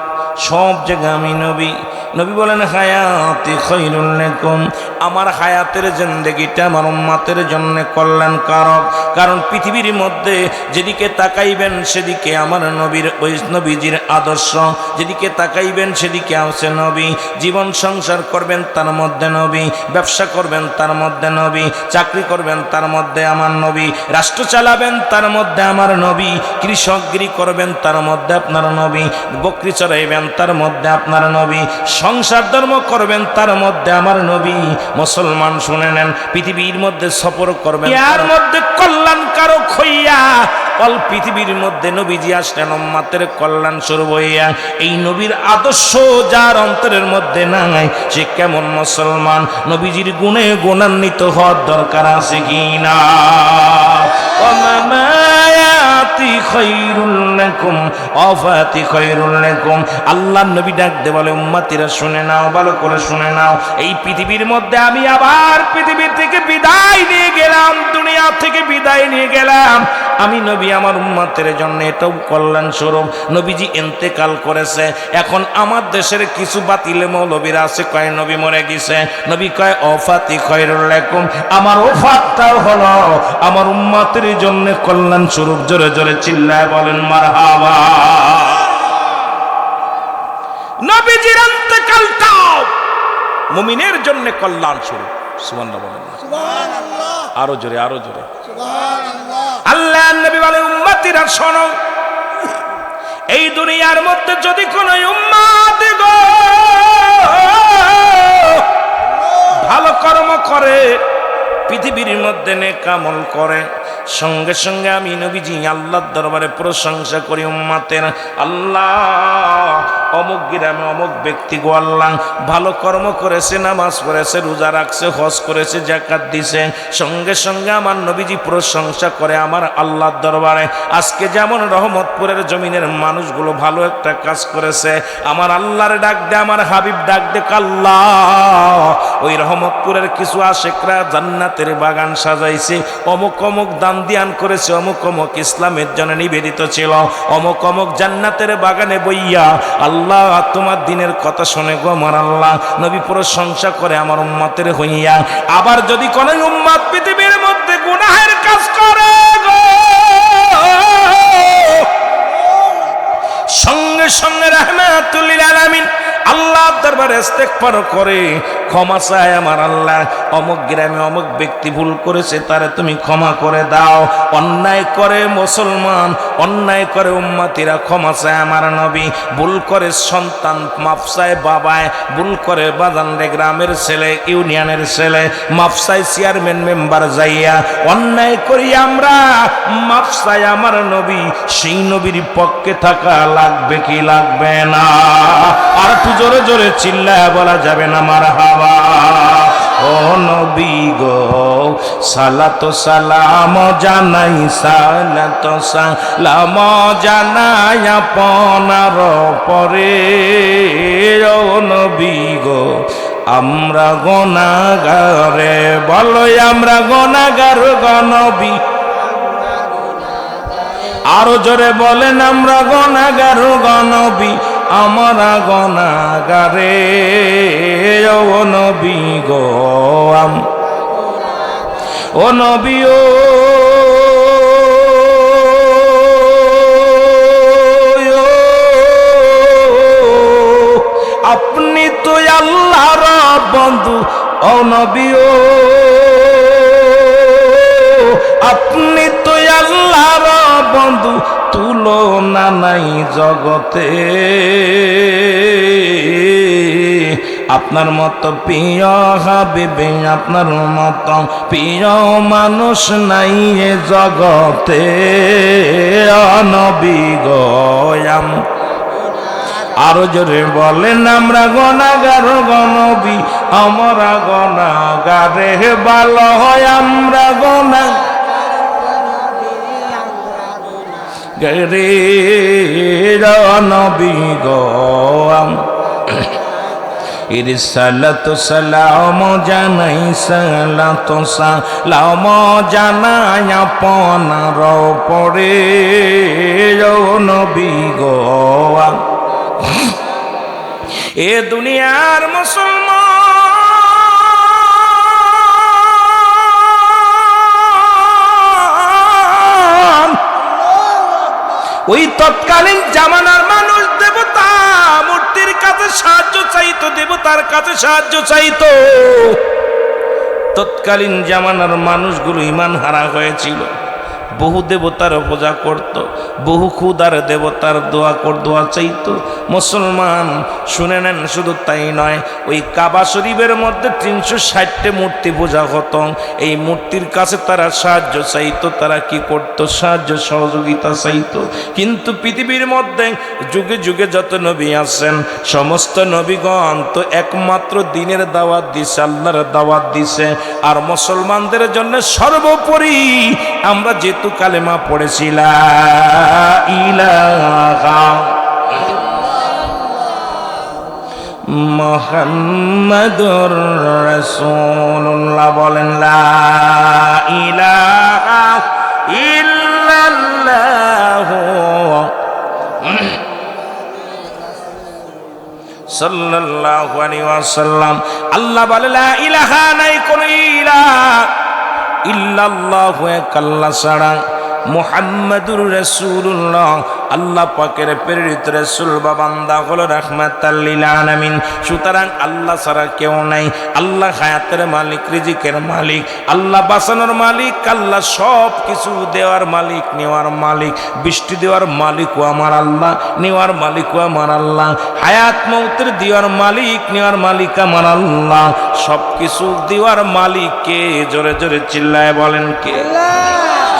সব জায়গায় আমি নবী। নবী বলেন হায়াতি খায়রুল লাকুম, আমার হায়াতের জিন্দেগিটা আমার উম্মতের জন্য কল্যাণকারক। কারণ পৃথিবীর মধ্যে যেদিকে তাকাইবেন সেদিকে আমার নবীর ওই নবীজির আদর্শ, যেদিকে তাকাইবেন সেদিকে আছে নবী। জীবন সংসার করবেন তার মধ্যে নবী, ব্যবসা করবেন তার মধ্যে নবী, চাকরি করবেন তার মধ্যে আমার নবী, রাষ্ট্র চালাবেন তার মধ্যে আমার নবী, কৃষকগিরি করবেন তার মধ্যে আপনার নবী, বকরি চড়াইবেন তার মধ্যে আপনার নবী, সংসার ধর্ম করবেন তার মধ্যে আমার নবী। মুসলমান শুনে নেন, পৃথিবীর মধ্যে সফর করবেন এর মধ্যে কল্যাণকারক হইয়া অল পৃথিবীর মধ্যে নবীজি আসলেন উম্মতের কল্যাণ স্বরূপ হইয়া। এই নবীর আদর্শ যার অন্তরের মধ্যে নাই সে কেমন মুসলমান? নবীজির গুণে গুণান্বিত হওয়ার দরকার আছে কি না? আল্লাহ নবী ডাক দে বলে উম্মতিরা শুনে নাও, ভালো করে শুনে নাও। এই পৃথিবীর মধ্যে আমি আবার পৃথিবী থেকে বিদায় নিয়ে গেলাম, দুনিয়া থেকে বিদায় নিয়ে গেলাম। আমি নবী আমার উম্মতের জন্য এটাও কল্যাণ স্বরূপ। নবীজি ইন্তেকাল করেছে, এখন আমার দেশের কিছু বাতিল মৌলবীরা আছে কয় নবী মরে গেছে। নবী কয় ওফাতি খায়রুল লাকুম, আমার ওফাতটাও হলো আমার উম্মতের জন্য কল্যাণ স্বরূপ। জোরে জোরে চিল্লায় বলেন মারহাবা। নবীজির ইন্তেকালটাও মুমিনের জন্য কল্যাণ স্বরূপ। সুবহানাল্লাহ বলেন, সুবহানাল্লাহ। আরো জোরে, আরো জোরে, সুবহানাল্লাহ। আল্লাহ নবী বলে উম্মতিরা শোনো, এই দুনিয়ার মধ্যে যদি কোন উম্মত গো ভালো কর্ম করে, পৃথিবীর মধ্যে নেক আমল করে, সঙ্গে সঙ্গে আমি নবীজি আল্লাহর দরবারে প্রশংসা করি উম্মতের। আল্লাহ অমুক গ্রামে অমুক ব্যক্তি গো আল্লাহ ভালো কর্ম করেছে, নামাজ পড়েছে, রোজা রাখছে, হজ করেছে, যাকাত দিছে, সঙ্গে সঙ্গে আমার নবীজি প্রশংসা করে আমার আল্লাহর দরবারে। আজকে যেমন রহমতপুরের জমিনের মানুষগুলো ভালো একটা কাজ করেছে, আমার আল্লাহর ডাক দে, আমার হাবিব ডাক দে, আল্লাহ ওই রহমতপুরের কিছু আশেকরা জান্নাতের বাগান সাজাইছে, অমুক অমুক দান দিয়ান করেছে, অমুক অমুক ইসলামের জন্য নিবেদিত ছিল, অমুক অমুক জান্নাতের বাগানে বইয়া আল্লাহ তোমার দিনের কথা শুনে গো আমার আল্লাহ নবী প্রশংসা করে আমার উম্মতের হইয়া। আবার যদি কোন উম্মত পৃথিবীর মধ্যে গুনাহের কাজ করে গো, সঙ্গে সঙ্গে রাহমাতুল লিল আলামিন আল্লাহ দরবারে ইস্তেগফার করে, ক্ষমা চায় আমার আল্লাহ অমুক গ্রামে অমুক ব্যক্তি ভুল করেছে, তারে তুমি ক্ষমা করে দাও। অন্যায় করে মুসলমান, অন্যায় করে উম্মতিরা ক্ষমা চায় আমার নবী। ভুল করে সন্তান মাফ চায় বাবায়, ভুল করে বাজানরে গ্রামের ছেলে, ইউনিয়নের ছেলে মাফ চায় চেয়ারম্যান মেম্বার যাইয়া। অন্যায় করি আমরা, মাফ চায় আমার নবী। সেই নবীর পক্ষে থাকা লাগবে কি লাগবে না? আর একটু জোরে জোরে চিল্লায় বলা যাবে না মারহাবা। ও নবী গো সালাত সালাম জানাই, সালাত সালাম জানাই আপনার পরে। ও নবী গো আমরা গুনাহগারে, বলো আমরা গুনাহগার গো নবী। আরো জোরে বলেন আমরা গুনাহগার গো নবী, আমরা গুনাহগারে। ও নবী গো ও নবী ও আপনি তো আল্লাহর বন্ধু। ও নবী ও আপনি তো আল্লাহর বন্ধু, তুলনা নাই জগতে। আপনার মতো প্রিয় হাবিবে, আপনার মতো প্রিয় মানুষ নাই এ জগতে। নবী গো আরো জোরে বলেন আমরা গুনাহগার গো নবী, আমরা গুনাহগারে ভালো হয় আমরা গুনাহগারে। নবী গো ইরসালাতু সালাম জানাই, সালাতু সালাম জানাই আপনার পরে। ও নবী গো এ দুনিয়ার মুসলমান, ওই তৎকালীন জামানার মানুষ দেবতা মূর্তির কাছে সাহায্য চাইতো, দেবতার কাছে সাহায্য চাইতো। তৎকালীন জামানার মানুষগুলো ঈমান হারা হয়েছিল, বহু দেবতার পূজা করত, বহু খুদার দেবতার দোয়া চাইতো। মুসলমান শুনে নেন, শুধু তাই নয়, ওই কাবা শরীফের মধ্যে 360টা মূর্তি পূজা হতো। এই মূর্তির কাছে তারা সাহায্য চাইতো, তারা কি করত? সাহায্য সহযোগিতা চাইতো। কিন্তু পৃথিবীর মধ্যে যুগে যুগে যত নবী আছেন, সমস্ত নবীগণ তো একমাত্র দ্বীনের দাওয়াত দিছে, আল্লাহর দাওয়াত দিছে। আর মুসলমানদের জন্য সর্বোপরি আমরা যেহেতু কালেমা পড়েছি লা ইলাহা মুহাম্মাদুর রাসূলুল্লাহ, বলেন লা ইলাহা ইল্লাল্লাহ সাল্লাল্লাহু আলাইহি ওয়াসাল্লাম। আল্লাহ বলে লা ইলাহা, নাই কোন ইলাহা ইল্লাল্লাহু, এক আল্লাহ ছাড়া, মুহাম্মাদুর রাসূলুল্লাহ আল্লাহ পাকের প্রেরিত রাসূল বা বান্দা হলো রাহমাতাল লিল আলামিন। সুতরাং আল্লাহ ছাড়া কেউ নাই। আল্লাহ হায়াতের মালিক, রিজিকের মালিক, আল্লাহ বাঁচানোর মালিক, আল্লাহ সব কিছু দেওয়ার মালিক, নেওয়ার মালিক। বৃষ্টি দেওয়ার মালিকও আমার আল্লাহ, নেওয়ার মালিকও আমার আল্লাহ। হায়াত মৌতের দেওয়ার মালিক, নেওয়ার মালিক আমার আল্লাহ। সব কিছু দেওয়ার মালিক কে? জোরে জোরে চিল্লায় বলেন কে?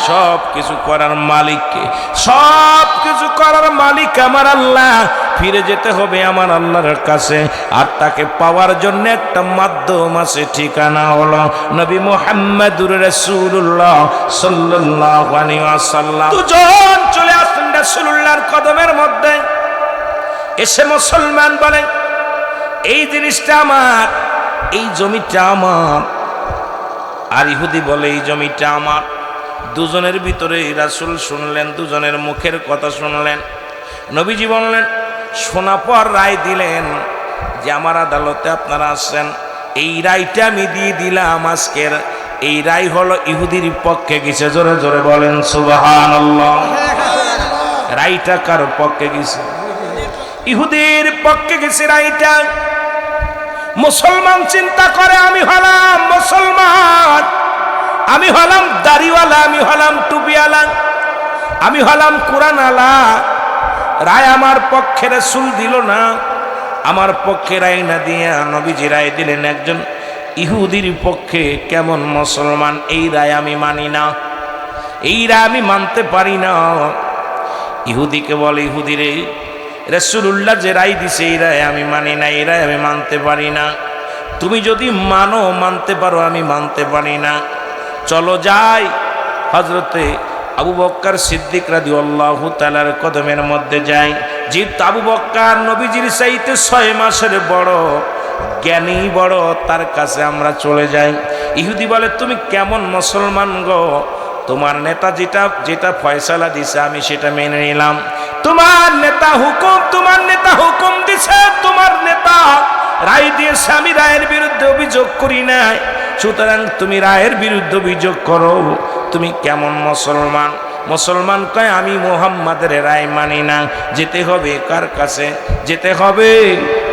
সব কিছু করার মালিক কে? সব কিছু করার মালিক আমার আল্লাহ। ফিরে যেতে হবে আমার আল্লাহর কাছে, আর তাকে পাওয়ার জন্য একটা মাধ্যম আছে, ঠিকানা হলো নবী মুহাম্মদুর রাসূলুল্লাহ সাল্লাল্লাহু আলাইহি ওয়াসাল্লাম। দুজন চলে আসলেন রাসূলুল্লাহর কদমের মধ্যে, এসে মুসলমান বলেন এই জিনিসটা আমার, এই জমিটা আমার। আর ইহুদি বলে এই জমিটা আমার। দুজনের ভিতরে রাসূল শুনলেন, দুজনের মুখের কথা শুনলেন। নবীজি বললেন, শোনা পর রায় দিলেন যে আমার আদালতে আপনারা আসছেন, এই রায়টা আমি দিয়ে দিলাম আজকের। এই রায় হলো ইহুদির পক্ষে গেছে। জোরে জোরে বলেন সুবহানাল্লাহ। রায়টা কার পক্ষে গেছে? ইহুদির পক্ষে গেছে রায়টা। মুসলমান চিন্তা করে আমি হলাম মুসলমান, আমি হলাম দাড়িওয়ালা, আমি হলাম টুপিওয়ালা, আমি হলাম কোরআনওয়ালা। রায় আমার পক্ষে রাসূল দিল না, আমার পক্ষে রায় না দিয়া নবীজি রায় দিলেন একজন ইহুদির পক্ষে। কেমন মুসলমান? এই রায় আমি মানি না, এই রায় আমি মানতে পারি না। ইহুদিকে বলে, ইহুদিরে রাসূলুল্লাহ যে রায় দিছে এই রায় আমি মানি না, এই রায় আমি মানতে পারি না। তুমি যদি মানো, মানতে পারো, আমি মানতে পারি না। চলো যাই হযরতে আবু বকর সিদ্দিক রাদিয়াল্লাহু তাআলার কদমের মধ্যে যাই। যে আবু বকর নবীজির চাইতে 6 মাসের বড়, জ্ঞানী বড়, তার কাছে আমরা চলে যাই। ইহুদি বলে, তুমি কেমন মুসলমান গো? তোমার নেতা যেটা ফয়সালা দিছে আমি সেটা মেনে নিলাম। তোমার নেতা হুকুম দিছে, তোমার নেতা রায় দিয়েছে, আমি রায়ের বিরুদ্ধে অভিযোগ করি নাই। সুতরাং তুমি রায়ের বিরুদ্ধে অভিযোগ করো। তুমি কেমন মুসলমান? মুসলমান কয়, আমি মুহাম্মাদের রায় মানি না। যেতে হবে কার কাছে? যেতে হবে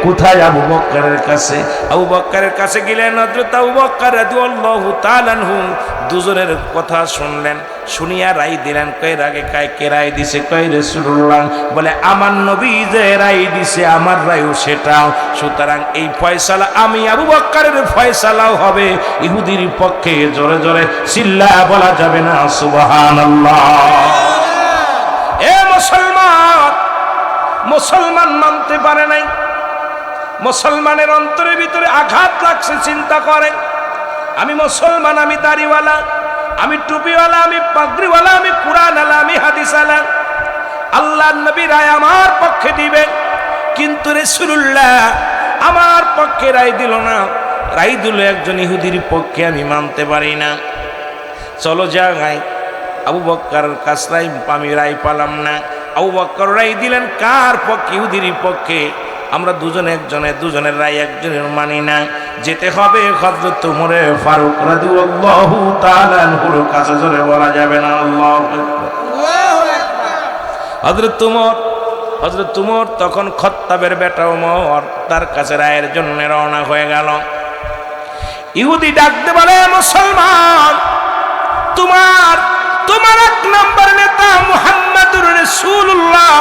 কোথায়? আবু বকরের কাছে। আবু বকরের কাছে গেলেন। হযরত আবু বকর রাদিয়াল্লাহু তাআলা আনহু দুজনের কথা শুনলেন, শুনিয়া রায় দিলেন। কয় আগে কে রায় দিছে? কয় রাসূলুল্লাহ। বলে আমার নবী যে রায় দিছে আমার রায়ও সেটাও। সুতরাং এই ফয়সালা আমি আবু বকরের ফয়সালাও হবে ইহুদির পক্ষে। জোরে জোরে চিল্লা বলা যাবে না সুবহানাল্লাহ। এ মুসলমান মানতে পারে নাই। মুসলমানের অন্তরের ভিতরে আঘাত লাগছে। চিন্তা করে, আমি মুসলমান, আমি দাড়িওয়ালা, আমি টুপিওয়ালা, আমি পাগড়িওয়ালা, আমি কুরআনওয়ালা, আমি হাদিসওয়ালা। আল্লাহর নবী রায় আমার পক্ষে দিবেন, কিন্তু রাসূলুল্লাহ আমার পক্ষে রায় দিল না, রায় দিল একজন ইহুদির পক্ষে। আমি মানতে পারি না। চলো যাই। আবু বকর কাছে আমি রায় পালাম না। আবু বকর রায় দিলেন কার পক্ষে? ইহুদির পক্ষে। আমরা দুজনের রায় একজনের মানি না, যেতে হবে হযরত ওমর ফারুক রাদিয়াল্লাহু তাআলা আনহুর কাছে। জোরে বলা যাবে না আল্লাহু আকবার। হযরত ওমর তখন খত্তাবের বেটা ওমর তার কাছে রায়ের জন্য রওনা হয়ে গেল। ইহুদি ডাকতে বলে, মুসলমান, তোমার এক নম্বর নেতা মুহাম্মাদুর রাসূলুল্লাহ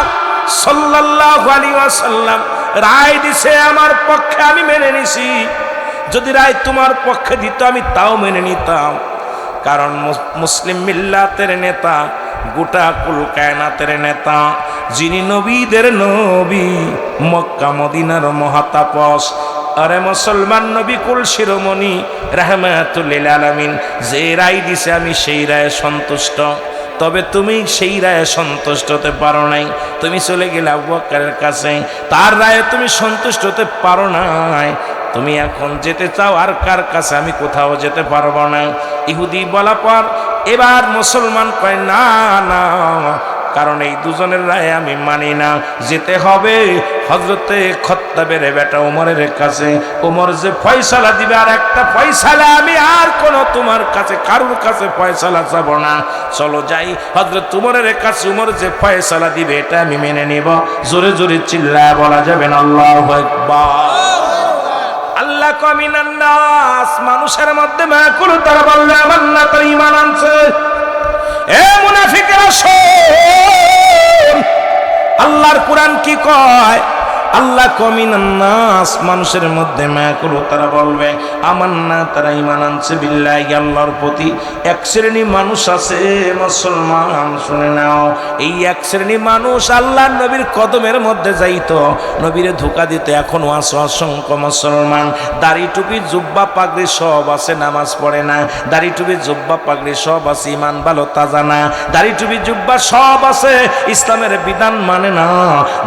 সাল্লাল্লাহু আলাইহি ওয়াসাল্লাম রায় দিছে আমার পক্ষে, আমি মেনে নিছি। যদি রায় তোমার পক্ষে দিত আমি তাও মেনে নিতাম, কারণ মুসলিম মিল্লাতের নেতা, গোটা কুল কায়নাতের নেতা, যিনি নবীদের নবী, মক্কা মদিনার মহাতাপস, আরে মুসলমান নবী কুল শিরোমণি রাহমাতুল লিল আলামিন যে রায় দিছে আমি সেই রায়ে সন্তুষ্ট। তবে তুমি সেই রায়ে সন্তুষ্ট হতে পারো নাই, তুমি চলে গেলে আবু বকরের কাছে, তার রায়ে তুমি সন্তুষ্ট হতে পারো নাই, তুমি এখন যেতে চাও আর কার কাছে? আমি কোথাও যেতে পারবো না। ইহুদি বলা পর এবার মুসলমান কয়, না না, কারণ এই দুজনের রায় আমি মানি না, যেতে হবে হযরতে খত্তাবের বেটা ওমরের কাছে। ওমর যে ফয়সালা দিবে, আর একটা ফয়সালা আমি আর কোনো তোমার কাছে কারোর কাছে ফয়সালা যাব না, চলো যাই হযরত ওমরের কাছে। ওমর যে ফয়সালা দিবে এটা আমি মেনে নিব। জোরে জোরে চিল্লায় বলা যাবে না আল্লাহু আকবার। আল্লাহ কমিনান নাস, মানুষের মধ্যে মাকুল, তারা বললে আমার না তার ঈমান আনছে। এ মুনাফিকরা শোন, আল্লাহর কোরআন কি কয়? আল্লাহ কমিনান নাস, মানুষের মধ্যে মাকুল, তারা বলবে আমান্না, তারা ঈমান আনছে বিল্লাহি, আল্লাহর প্রতি। এক শ্রেণী মানুষ আছে মুসলমান, শুনে নাও, এই এক শ্রেণী মানুষ আল্লাহর নবীর কদমের মধ্যে যাইতো, নবীরে ধোঁকা দিত। এখনো আছে অসংখ্য মুসলমান, দাড়ি টুপি জুব্বা পাগড়ি সব আছে, নামাজ পড়ে না। দাড়ি টুপি জুব্বা পাগড়ি সব আছে, ঈমান ভালো তাজা না। দাড়ি টুপি জুব্বা সব আছে, ইসলামের বিধান মানে না।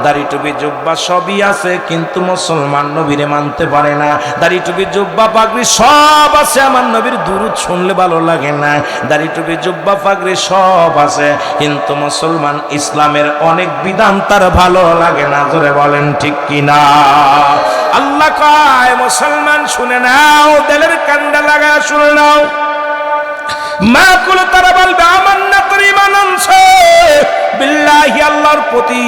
দাড়ি টুপি জুব্বা সবই আছে, কিন্তু মুসলমান নবীরে মানতে পারে না। দাড়ি টুপি জুব্বা পাগড়ি সব আছে, আমার নবীর দুরূদ শুনলে ভালো লাগে না। দাড়ি টুপি জুব্বা পাগড়ি সব আছে, কিন্তু মুসলমান ইসলামের অনেক বিধান তার ভালো লাগে না। জোরে বলেন ঠিক কিনা? আল্লাহ কয়, মুসলমান শুনে নাও, দিলের কান্ডা লাগা শুনে নাও। মা কুল, তারা বলবে আমান্না, তোর ঈমান আনছে বিল্লাহি, আল্লাহর প্রতি,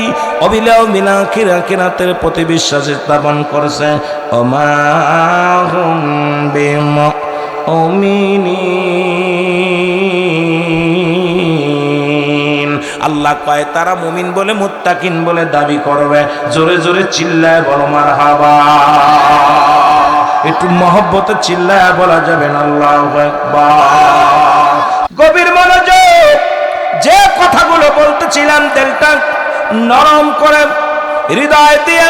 অবিলাও মিনা কিরাতের প্রতি বিশ্বাস স্থাপন করেছে। ওমা হুম বিমুমিনিন, আল্লাহ কয় তারা মুমিন বলে, মুত্তাকিন বলে দাবি করবে। জোরে জোরে চিল্লায় বলো মারহাবা। একটু মহব্বতে চিল্লায় বলা যাবে না আল্লাহু আকবার। গভীর মনোযোগ, যে কথাগুলো বলতেছিলাম দিলটা নরম করে হৃদয় দিয়ে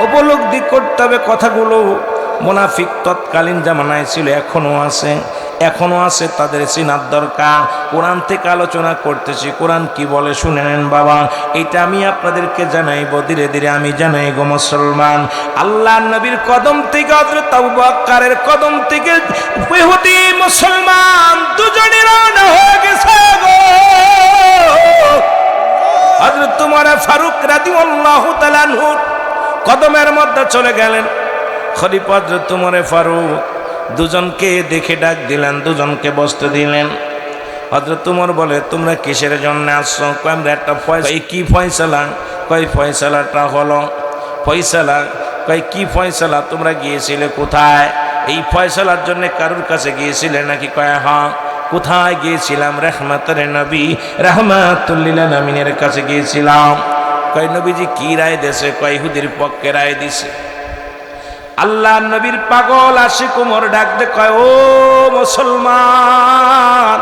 উপলব্ধি করতে হবে কথাগুলো। মুনাফিক তৎকালীন জামানায় ছিল, এখনো আছে, তাদের চিনার দরকার। কোরআন থেকে আলোচনা করতেছি, কোরআন কি বলে শুনে নেন বাবা। এটা আমি আপনাদেরকে জানাইবো, ধীরে ধীরে আমি জানাই গো মুসলমান। আল্লাহ নবীর কদম থেকে, হযরত আবু বকরের কদম থেকে ইহুদি মুসলমান দুজনে রওনা হয়ে গেছে গো। হযরত ওমর ফারুক রাদিয়াল্লাহু তাআলা আনহু কদমের মধ্যে চলে গেলেন। খলিফা হযরত ওমর ফারুক দুজনকে দেখে ডাক দিলেন, দুজনকে বসতে দিলেন। হযরত ওমর বলে, তোমরা কিসের জন্য আসছো? কয় আমরা একটা ফয়সালা। কি ফয়সালা? কয় ফয়সালাটা হলো ফয়সালা। কয় কি ফয়সালা? তোমরা গিয়েছিলে কোথায়? এই ফয়সালার জন্য কারোর কাছে গিয়েছিলে নাকি? কয় হ্যাঁ। কোথায় গিয়েছিলাম? রাহমাতুল নবী রাহমাতুল লিল আলামিনের কাছে গিয়েছিলাম। কয় নবীজি কি রায় দিয়েছে? কয় ইহুদির পক্ষে রায় দিছে। আল্লাহ নবীর পাগল আশিক ওমর ডাক দে, কয় ও মুসলমান,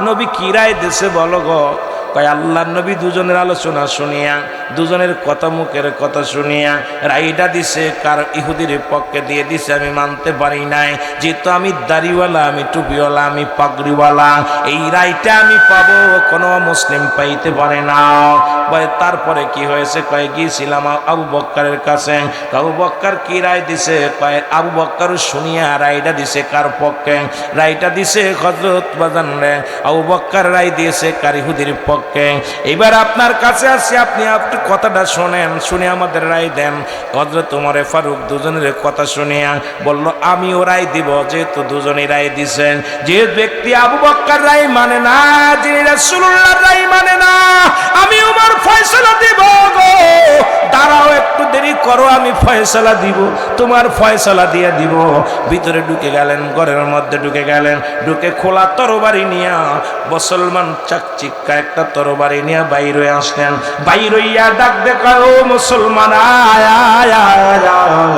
নবী কি রায় দিয়েছে বলো গো। কয় আল্লাহ নবী দুজনের আলোচনা শুনিয়া, দুজনের কথা মুখের কথা শুনিয়া রায়টা দিছে কার ইহুদির পক্ষে দিয়ে দিছে। আমি মানতে পারি নাই, যেহেতু আমি দাড়িওয়ালা, আমি টুপিওয়ালা, আমি পাগড়িওয়ালা, এই রায়টা আমি পাবো, কোনো মুসলিম পাইতে পারে না। বলে তারপরে কি হয়েছে? কয়ে গিয়েছিলাম আবু বক্করের কাছে। আবু বক্কর কি রায় দিছে? কয়ে আবু বক্কর শুনিয়া রায়টা দিছে কার পক্ষে? রায়টা দিছে হযরত বাজান রে আবু বক্কর রায় দিয়েছে কার? ইহুদির পক্ষে। এবার আপনার কাছে আসি, আপনি কথাটা শোনেন, শুনে আমাদের রায় দেন। হযরত ওমর ফারুক দুজনের কথা শুনিয়া বলল আমিও রায় দিব, যেহেতু দুজনেই রায় দিছেন। যে ব্যক্তি আবু বক্কর রায় মানে না, যিনি রাসূলুল্লাহর রায় মানে না, আমি ওমর ফয়সালা দিব গো। দাঁড়াও একটু দেরি করো, আমি ফয়সালা দিব, তোমার ফয়সালা দিয়ে দিব। ভিতরে ঢুকে গেলেন, ঘরের মধ্যে ঢুকে গেলেন, ঢুকে খোলা তরবারি নিয়া মুসলমান চাকচিক্কা একটা তরবারি নিয়ে বাইর হয়ে আসলেন। বাইর হইয়া ডাক দেখায় ও মুসলমান, আয় আয় আয়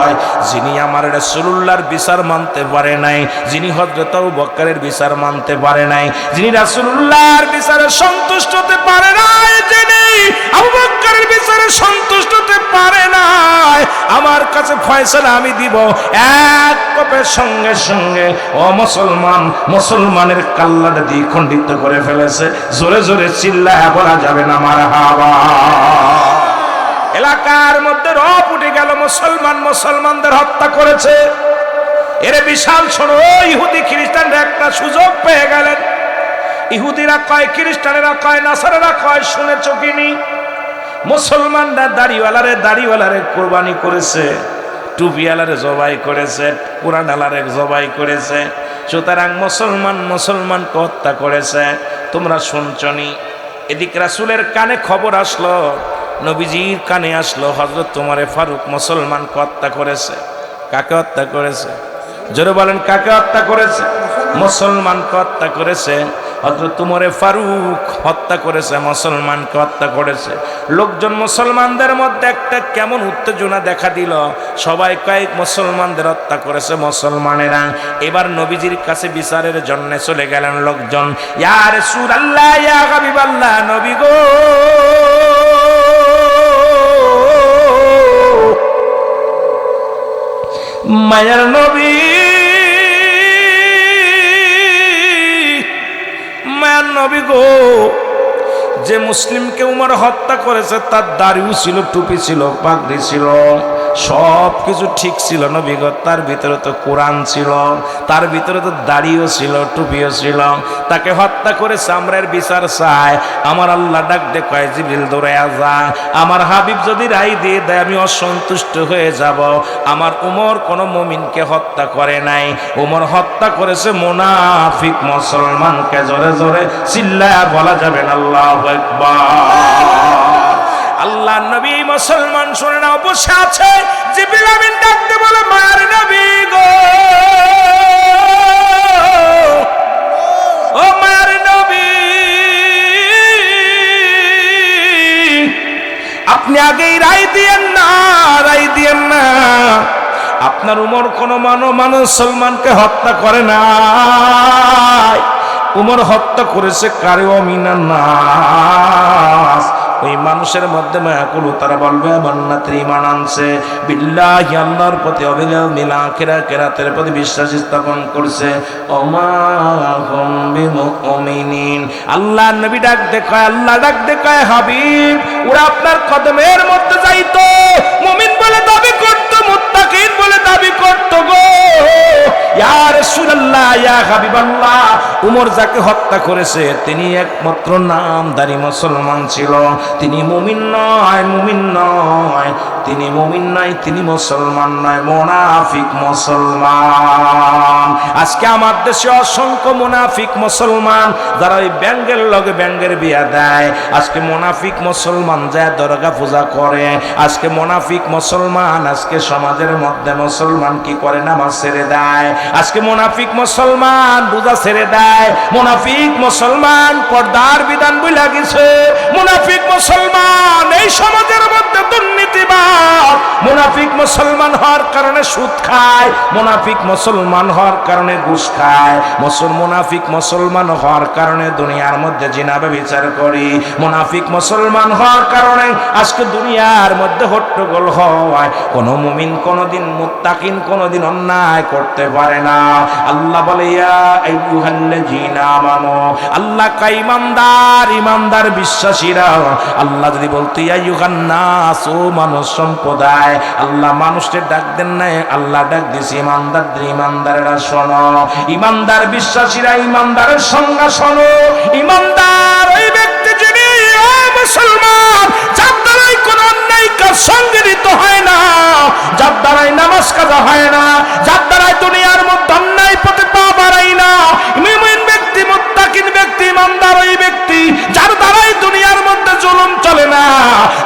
আয়। যিনি আমার রাসূলুল্লাহর বিচার মানতে পারে নাই, যিনি হযরত আবু বকরের বিচার মানতে পারে নাই, যিনি রাসূলুল্লাহর বিচারে সন্তুষ্ট হতে পারে নাই, যিনি আবু বকরের বিচারে সন্তুষ্ট হতে পারে নাই, আমার কাছে ফয়সালা আমি দিব। এক কোপের সঙ্গে সঙ্গে ও মুসলমান, মুসলমানের কাল্লাটা দিয়ে খণ্ডিত করে ফেলেছে। জোরে জোরে চিল্লায়া বলা যাবে না মারহাবা। এলাকার মধ্যে রব উঠে গেল, মুসলমান মুসলমানদের হত্যা করেছে। এর বিশাল শোনো, ইহুদি খ্রিস্টানরা একটা সুযোগ পেয়ে গেলেন। ইহুদিরা কয়, খ্রিস্টানেরা কয়, নাসারারা কয়, শুনে চকিনি মুসলমানরা দাড়িওয়ালারে কোরবানি করেছে, টুপিওয়ালারে জবাই করেছে, কোরআনওয়ালারে জবাই করেছে। সুতরাং মুসলমানকে হত্যা করেছে। তোমরা শুনছনি। এদিক রাসূলের কানে খবর আসলো, নবীজির কানে আসলো, হযরত ওমর ফারুক মুসলমানকে হত্যা করেছে। কাকে হত্যা করেছে? জোরে বলেন, কাকে হত্যা করেছে? মুসলমানকে হত্যা করেছে। হযরত ওমর ফারুক হত্যা করেছে, মুসলমানকে হত্যা করেছে। লোকজন মুসলমানদের মধ্যে একটা কেমন উত্তেজনা দেখা দিল। সবাই কয়েক মুসলমানদের হত্যা করেছে মুসলমানেরা। এবার নবীজির কাছে বিচারের জন্য চলে গেলেন লোকজন। ইয়া রাসূলুল্লাহ, ইয়া হাবিবাল্লাহ, নবী গো, মায়ার নবী, মায়ার নবী গো, যে মুসলিমকে উমর হত্যা করেছে তার দাড়িও ছিল, টুপি ছিল, পাগড়ি ছিল, সব কিছু ঠিক ছিল নবী গো। তার ভিতরে তো কোরআন ছিল, তার ভিতরে তো দাড়িও ছিল, টুপিও ছিল। তাকে হত্যা করেছে, আমরা এর বিচার চাই। আমার আল্লাহ ডাক দে কয়, জিবরিল দৌড়ায়া যা, আমার হাবিব যদি রায় দিয়ে দেয় আমি অসন্তুষ্ট হয়ে যাব। আমার উমর কোনো মুমিনকে হত্যা করে নাই, উমর হত্যা করেছে মুনাফিক মুসলমানকে। জোরে জোরে চিল্লায়া বলা যাবে না আল্লাহু আকবার। আল্লাহ নবী মুসলমান শুনে না, বসে আছে। জিবরিল আমিন ডাকতে বলে, মায়ার নবী গো, ও মায়ার নবী, আপনি আগেই রায় দিয়েন না, রায় দিয়েন না। আপনার উমর কোনো মুসলমানকে হত্যা করে না, উমর হত্যা করেছে কারে? অমিনান নাস, ওই মানুষের মধ্যে মায়াকুল, তারা বলবে মান্নাতের ঈমান আনছে, বিল্লাহি আল্লাহর প্রতি, অবিল আখিরা কিরাতের প্রতি বিশ্বাস স্থাপন করছে। ওমা হুম বিমুমিনিন। আল্লাহ নবী ডাক দেখায়, আল্লাহ ডাক দেখায়, হাবিব ওরা আপনার কদমের মধ্যে যাইতো, মুমিন বলে দাবি করতো, মুত্তাকিন বলে দাবি করতো গো। ইয়া রাসূলুল্লাহ, ইয়া হাবিবাল্লাহ, উমর যাকে হত্যা করেছে তিনি একমাত্র নামধারী মুসলমান ছিল। তিনি মুমিন নয়, মুমিন নয়, তিনি মুমিন নয়, তিনি মুসলমান নয়, মুনাফিক মুসলমান। আজকে আমার দেশে অসংখ্য মুনাফিক মুসলমান, যারা ওই ব্যাঙ্গের লগে ব্যাঙ্গের বিয়া দেয়। আজকে মুনাফিক মুসলমান যায় দরগা পূজা করে। আজকে মুনাফিক মুসলমান, আজকে সমাজের মধ্যে মুসলমান কি করে? নামাজ ছেড়ে দেয়। আজকে মুনাফিক মুসলমান রোজা ছেড়ে দেয়। মুনাফিক মুসলমান পর্দার বিধান ভুলে গেছে। মুনাফিক মুসলমান এই সমাজের মধ্যে দুর্নীতিবাদ। মুনাফিক মুসলমান হওয়ার কারণে সুদ খায়, মুনাফিক মুসলমান হওয়ার কারণে ঘুষ খায়, মুনাফিক মুসলমান হওয়ার কারণে দুনিয়ার মধ্যে জিনা ব্যভিচার করি, মুনাফিক মুসলমান হওয়ার কারণে আজকে দুনিয়ার মধ্যে হট্টগোল হয়। কোন মুমিন কোনদিন মুত্তাকিন কোনদিন অন্যায় করতে পারে না। আল্লাহ বলে ইয়া আইয়ুহাল্লাযীনা আমানু, আল্লাহ কা ইমানদার বিশ্বাসীরা। আল্লাহ যদি বলতো ইয়া আইয়ুহান নাস, ও মানুষ সম্প্রদায়, আল্লাহ মানুষকে ডাক দেন নাই, আল্লাহ ডাক দিয়েছে ইমানদারেরা শোনো, ইমানদার বিশ্বাসীরা, ইমানদারের সংজ্ঞা শোনো। ইমানদার ওই ব্যক্তি যিনি মুসলমান, যার দ্বারাই কোন অন্যায় কাজ সংগঠিত হয় না, যার দ্বারাই নামাজ কাজা হয় না, যার দ্বারাই দুনিয়ার মধ্যে অন্যায় পথে পা বাড়াই না। মুমিন ব্যক্তি, মুত্তাকিন ব্যক্তি, ইমানদার ওই ব্যক্তি যার দ্বারাই দুনিয়ার মধ্যে জুলুম চলে না,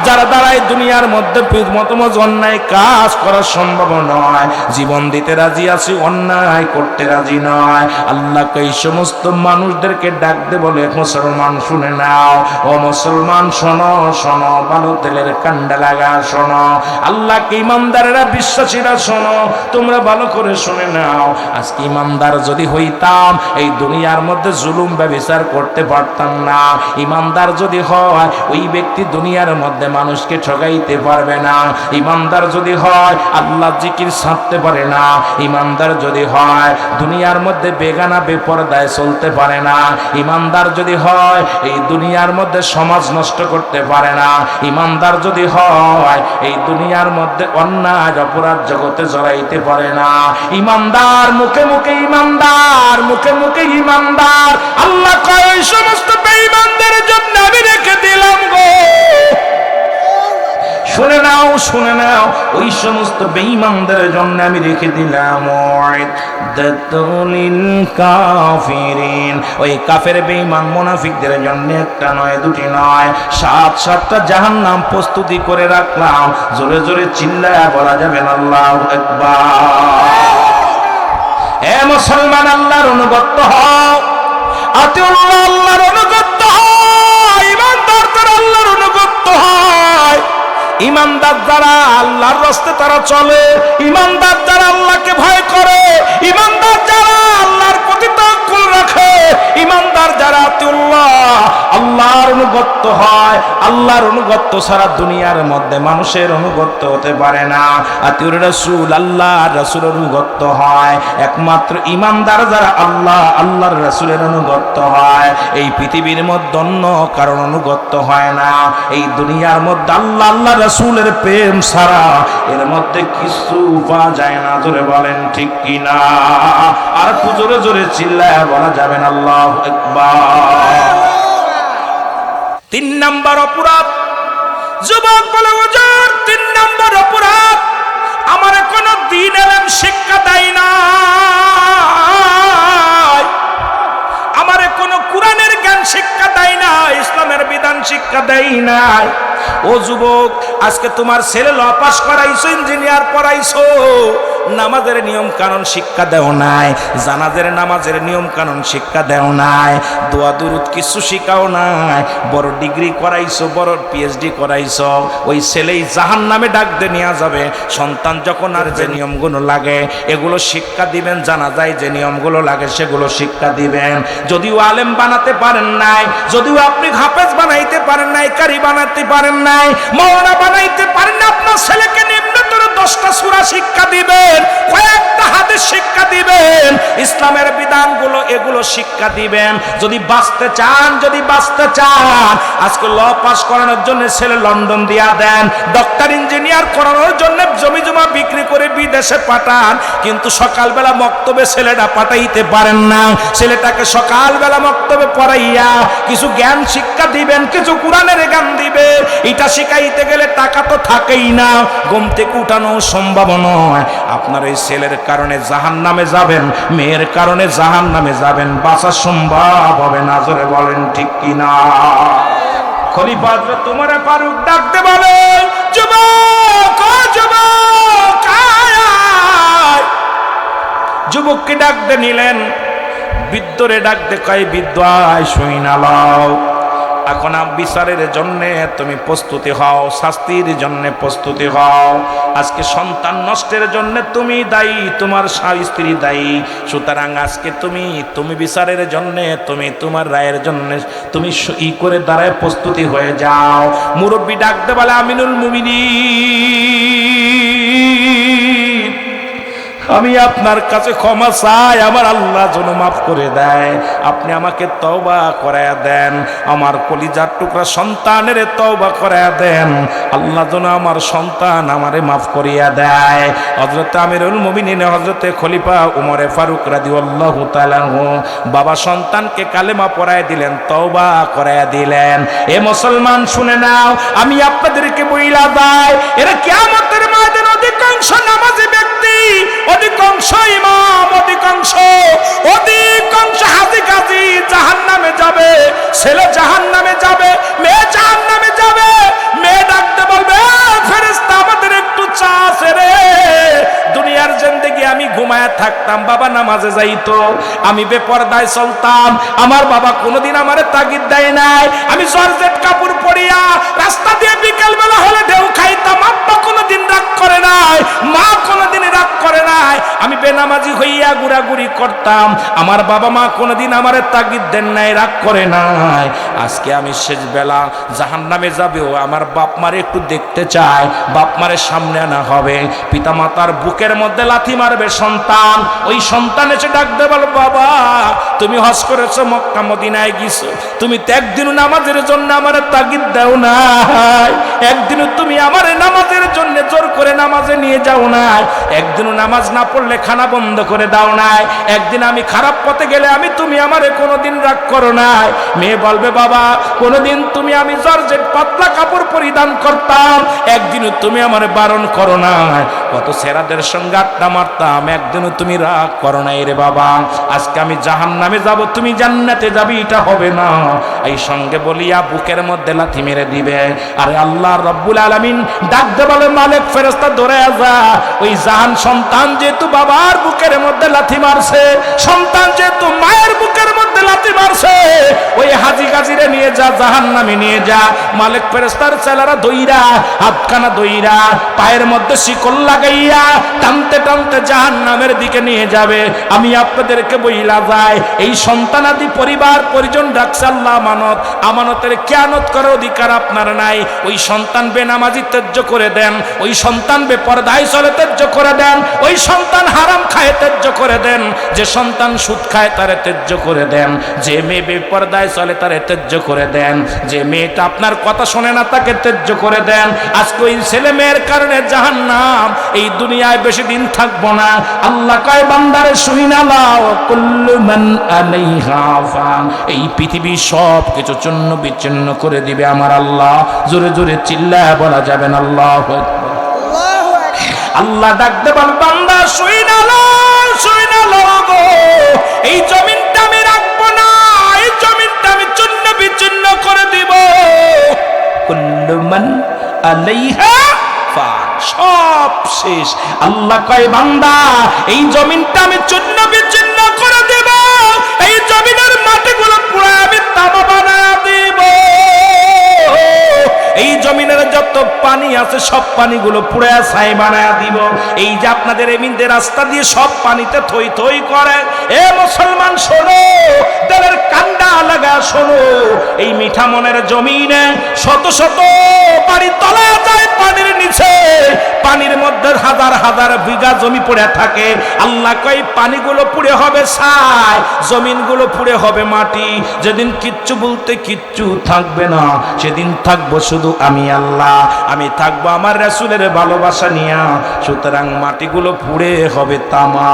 যার দ্বারাই দুনিয়ার মধ্যে মতমজ অন্যায় কাজ করা সম্ভব নয়, জীবন দিতে রাজি আছে, অন্যায় করতে রাজি নয়। আল্লাহ এই সমস্ত মানুষদেরকে ডাক দে বলে, মুসলমান শুনে নাও, ও মুসলমান শোনো, শোনো, ভালো তেলের কান্ডা লাগা শোনো। আল্লাহকে ইমানদারেরা বিশ্বাসীরা শোনো, তোমরা ভালো করে শুনে নাও। আজকে ইমানদার যদি হইতাম এই দুনিয়ার মধ্যে জুলুম ব্যভিচার করতে পারতাম না। ইমানদার যদি হয় ওই ব্যক্তি দুনিয়ার মধ্যে মানুষকে ঠকাইতে পারবে না। ইমানদার যদি হয় আল্লাহ জিকির ছাড়তে পারে না। ইমানদার যদি হয় দুনিয়ার মধ্যে বেগানা বেপরদায় চলতে পারে না। ইমানদার যদি হয় এই দুনিয়ার মধ্যে সমাজ নষ্ট করতে পারে না। ইমানদার যদি হয় এই দুনিয়ার মধ্যে অন্যায় অপরাধ জগতে জড়াইতে পারে না। ইমানদার মুখে মুখে ইমানদার, মুখে মুখে ইমানদার। আল্লাহ কয় এই সমস্ত বেঈমানদের জন্য আমি রেখে দিলাম গো। শুনে নাও, শুনে নাও, ওই সমস্ত বেঈমানদের জন্য আমি রেখে দিলাম দাতুলিল কাফিরিন, ওই কাফের বেঈমান মুনাফিকদের জন্য একটা নয়, দুটি নয়, 7-7টা জাহান্নাম প্রস্তুতি করে রাখলাম। জোরে জোরে চিল্লায়া বলা যাবে না আল্লাহু আকবার। এ মুসলমান, আল্লাহর অনুগত হও, আতিউল্লাহ, আল্লাহর অনুগত হও, ইমানদার তারা আল্লাহর অনুগত হয়। ইমানদার যারা আল্লাহর রাস্তায় তারা চলে, ইমানদার যারা আল্লাহকে ভয় করে, ইমানদার যারা আল্লাহর প্রতি তাওয়াক্কুল রাখে, ইমানদার যারা আতিউল্লাহ আল্লাহর অনুগত হয়। আল্লাহর অনুগত সারা দুনিয়ার মধ্যে মানুষের অনুগত হতে পারে না। আতিউর রাসূল, আল্লাহর রাসূলের অনুগত হয় একমাত্র ইমানদার যারা আল্লাহর রাসূলের অনুগত হয়। এই পৃথিবীর মধ্যে অন্য কারণ অনুগত হয় না। এই দুনিয়ার মধ্যে আল্লাহ রাসূলের প্রেম ছাড়া এর মধ্যে কিছু পাওয়া যায় না। জোরে বলেন ঠিক কিনা? আর একটু জোরে জোরে চিল্লায়া বলা যাবেন আল্লাহু আকবার। 3 নাম্বার অপরাধ, যুবক বলে হুজুর 3 নাম্বার অপরাধ, আমার কোনো দ্বীন ইলম শিক্ষা দেয় না, আমার কোনো কোরআনের জ্ঞান শিক্ষা দেয় না, ইসলামের বিধান শিক্ষা দেয় না। ও যুবক, আজকে তোমার ছেলে ল পাস করাইছো, ইঞ্জিনিয়ার পড়াইছো, নামাজের নিয়ম কানুন শিক্ষা দেও নাই, জানাজের নামাজের নিয়ম কানুন শিক্ষা দেও নাই, দোয়া দুরুদ কিছু শিখাও নাই, বড় ডিগ্রি করাইছো, বড় পিএইচডি করাইছো, ওই ছেলেই জাহান্নামে ডাক দিয়ে নিয়ে যাবে। সন্তান যখন আর যে নিয়মগুলো লাগে এগুলো শিক্ষা দিবেন, জানা যায় যে নিয়মগুলো লাগে সেগুলো শিক্ষা দিবেন। যদিও আলেম বানাতে পারেন নাই, যদিও আপনি হাফেজ বানাইতে পারেন নাই, কারি বানাতে পারেন নাই, মাওলানা বানাইতে পারেন না, আপনার ছেলেকে নিম্নতর 10টা সূরা শিক্ষা দিবেন, কয়েকটা হাদিস শিক্ষা দিবেন, ইসলামের বিধানগুলো এগুলো শিক্ষা দিবেন। যদি বাঁচতে চান, যদি বাঁচতে চান, আজকে ল পাস করানোর জন্য ছেলে লন্ডন দিয়া দেন, ডক্টর ইঞ্জিনিয়ার করানোর জন্য জমি জমা বিক্রি করে বিদেশে পাঠান, কিন্তু সকালবেলা মক্তবে ছেলেটা পাঠাইতে পারেন না। ছেলেটাকে সকালবেলা মক্তবে পড়াইয়া কিছু জ্ঞান শিক্ষা দিবেন, কিছু কোরআনের জ্ঞান দিবে। এটা শিখাইতে গেলে টাকা তো থাকেই না, ঘুম থেকে উঠানো সম্ভব নয়। আপনার এই ছেলের কারণে জাহান্নামে যাবেন, মেয়ের কারণে জাহান্নামে যাবেন, বাঁচা সম্ভব হবে না। জোরে বলেন ঠিক কিনা? খলিফা হযরত ওমর ফারুক ডাকতে বলে, যুবক, ও যুবক, আয়। যুবককে ডাকতে নিলেন, বৃদ্ধরে ডাকতে কয়, বৃদ্ধ আয়, শুই না লও। এখন বিচারের জন্য তুমি প্রস্তুতি হও, শাস্তির জন্য প্রস্তুতি হও। আজকে সন্তান নষ্টের জন্য তুমি দায়ী, তোমার স্ত্রী দায়ী। সুতরাং আজকে তুমি বিচারের জন্য, তুমি তোমার রায়ের জন্য তুমি করে দাঁড়ায় প্রস্তুতি হয়ে যাও। মুরব্বী ডাকতে বলে, আমিনুল মুমিনিন, আমি আপনার কাছে ক্ষমা চাই, আমার আল্লাহ যেন মাফ করে দেয়। আপনি আমাকে তওবা করায়া দেন, আমার কলিজার টুকরা সন্তানের তওবা করায়া দেন। আল্লাহ যেন আমার সন্তান আমারে মাফ করিয়া দেয়। হযরত আমিরুল মুমিনিন হযরতে খলিফা উমরে ফারুক রাদিয়াল্লাহু তাআলা বাবা সন্তানকে কালেমা পড়ায় দিলেন, তওবা করায়া দিলেন। এ মুসলমান শুনে নাও, আমি আপনাদেরকে বইলা যাই, এরা কিয়ামতের ময়দানে অধিকাংশ নামাজি ব্যক্তি, অধিকাংশ ইমাম, অধিকাংশ হাজি গাজী জাহান্নামে যাবে। ছেলে জাহান্নামে যাবে, মেয়ে জাহান্নামে যাবে। মেয়ে ডাকতে বলবে, ফেরেশতা আমাদের একটু চা আছে রে। দুনিয়ার জিন্দেগি আমি ঘুমায় থাকতাম, বাবা নামাজে যাইতো, আমি বেপরদায় চলতাম, আমার বাবা কোনোদিন আমারে তাগিদ দেয় নাই। আমি জর্জেট কাপড় পরিয়া রাস্তা দিয়ে বিকেল বেলা হলে ঢেউ খাইতাম, আব্বা কোনোদিন রাগ করে নাই, মা কোনোদিন রাগ করে নাই। আমি বেনামাজি হইয়া ঘুরাঘুরি করতাম, আমার বাবা মা কোনোদিন আমারে তাগিদ দেন নাই, রাগ করে নাই। আজকে আমি শেষ বেলা জাহান্নামে যাবেও আমার বাপ মারে একটু দেখতে চাই। বাপ মারে সামনে আনা হবে, পিতা মাতার বুকের মধ্যে লাথি মারবে সন্তান। ওই সন্তান এসে ডাকতে বলো, বাবা তুমি হজ করেছো, মক্কা মদিনায় গেছো, তুমি তো একদিনও নামাজের জন্য আমারে তাগিদ দাও নাই, একদিনও তুমি আমারে নামাজের জন্য জোর করে নামাজে নিয়ে যাও নাই, একদিনও নামাজ না পড়লে খানা বন্ধ করে দাও নাই, একদিন আমি খারাপ পথে গেলে তুমি আমারে কোনোদিন রাগ করো নাই। মেয়ে বলবে, বাবা কোনোদিন তুমি আমি জর্জেট পাতলা কাপড় পরিধান করতাম, একদিনও তুমি আমারে বারণ করো নাই। কত সেরাদের সঙ্গে আড্ডা মারতাম, একদিনও তুমি রাগ করো নাই রে বাবা। আজকে আমি জাহান্নামে যাব, তুমি জান্নাতে যাবি, এটা হবে না। এই সঙ্গে বলিয়া বুকের মধ্যে লাথি মেরে দিবে। আরে আল্লাহ রব্বুল আলামিন ডাকতে বলে, মালিক ফেরেশতা ধরে যা, ওই জাহান সন্তান যেহেতু বাবার বুকের মধ্যে লাথি মারছে, সন্তান যেহেতু মায়ের বুকের মধ্যে লাথি মারছে, ওই হাজি গাজিরে নিয়ে যা, জাহান্নামে নিয়ে যা। মালিক ফেরেশতার ছেলেরা দইরা, হাতখানা দইরা, পায়ের মধ্যে শিকল লাগাইয়া টানতে টানতে জাহান্নামের দিকে নিয়ে যাবে। আমি আপনাদেরকে বইলা যাই, এই সন্তানাদি পরিবার পরিজন রাখছে আল্লাহ আমানত, আমানতের খেয়ানত করার অধিকার আপনার নাই। ওই সন্তান বেনামাজি ত্যায্য করে দেন, ওই সন্তান বেপরদায় চলে ত্যায্য করে দেন, ওই সন্তান হারাম খায় ত্যায্য করে দেন, যে সন্তান সুদ খায় তারে ত্যায্য করে দেন, যে মেয়ে বেপরদায় চলে তারে ত্যায্য করে দেন, যে মেয়েটা আপনার কথা শোনে না তাকে ত্যায্য করে দেন। আজকে ওই ছেলে মেয়ের কারণে জাহান্নাম, এই দুনিয়ায় বেশি দিন থাকবো না। আল্লাহ কয়, বান্দারে শুইনা লাও, কুল্লু মান আলাইহা ফান, এই পৃথিবী সব কিছু চূর্ণ বিচ্ছিন্ন করে দিবে আমার আল্লাহ। জোরে জোরে চিল্লায় বলা যাবেন আল্লাহু আকবার। আল্লাহ ডাকতে বল, বান্দা শুইনা লাও গো, এই জমিনটা আমি রাখবো না, এই জমিনটা আমি চূর্ণ বিচ্ছিন্ন করে দিব। কুল্লু মান আলাইহা ফান, সব শেষ। আল্লাহ কয়, বান্দা এই জমিনটা আমি চূর্ণ বিচ্ছিন্ন করে দেব, এই জমিনের মাটিগুলো পুরো আমি তামা বানায় দিব, এই জমিনের যত পানি আছে সব পানিগুলো পুড়ে ছাই বানায় দিব। এই যে আপনাদের এমিনদের রাস্তা দিয়ে সব পানিতে থই থই করে, এ মুসলমান শোনো, তেলের কান্ডা লাগা শোনো, এই মিঠা মনের জমিনে শত শত বাড়ি তলা যায় পানির নিচে, পানির মধ্যে হাজার হাজার বিঘা জমি পড়ে থাকে। আল্লাহ কই, পানিগুলো পুড়ে হবে ছাই, জমিনগুলো পুড়ে হবে মাটি। যেদিন কিচ্ছু বলতে কিচ্ছু থাকবে না, সেদিন থাকবো শুধু আমি আল্লাহ, আমি থাকবো আমার রাসূলের ভালোবাসা নিয়া। সুতরাং মাটিগুলো পুড়ে হবে তামা।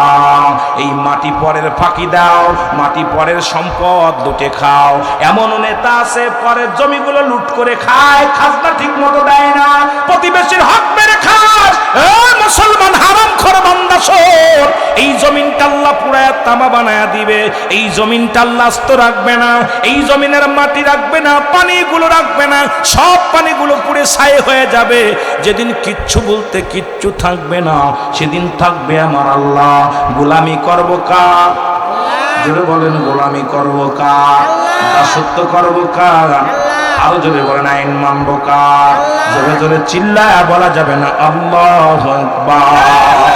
এই মাটি পরের ফাঁকি দাও, মাটি পরের সম্পদ লুটে খাও। এমন নেতা আছে পরের জমিগুলো লুট করে খায়, খাজনা ঠিক মতো দেয় না, প্রতিবেশীর হক মেরে খাস। মুসলমান হারামখোর বান্দা শোন, এই জমিনটা আল্লাহ পুরায়া তামা বানায়া দিবে, এই জমিনটা আল্লাহ আস্ত রাখবে না, এই জমিনের মাটি রাখবে না, পানিগুলো রাখবে না, সব পানিগুলো পুড়ে ছাই হয়ে যাবে। যেদিন কিচ্ছু বলতে কিচ্ছু থাকবে না, সেদিন থাকবে আমার আল্লাহ। গোলামি করবো কার? জোরে বলেন, গোলামি করবো কার? দাসত্ব করবো কার? আরো জোরে বলেন আইন মানবো কার? জোরে জোরে চিল্লায়া বলা যাবে না আল্লাহু আকবার।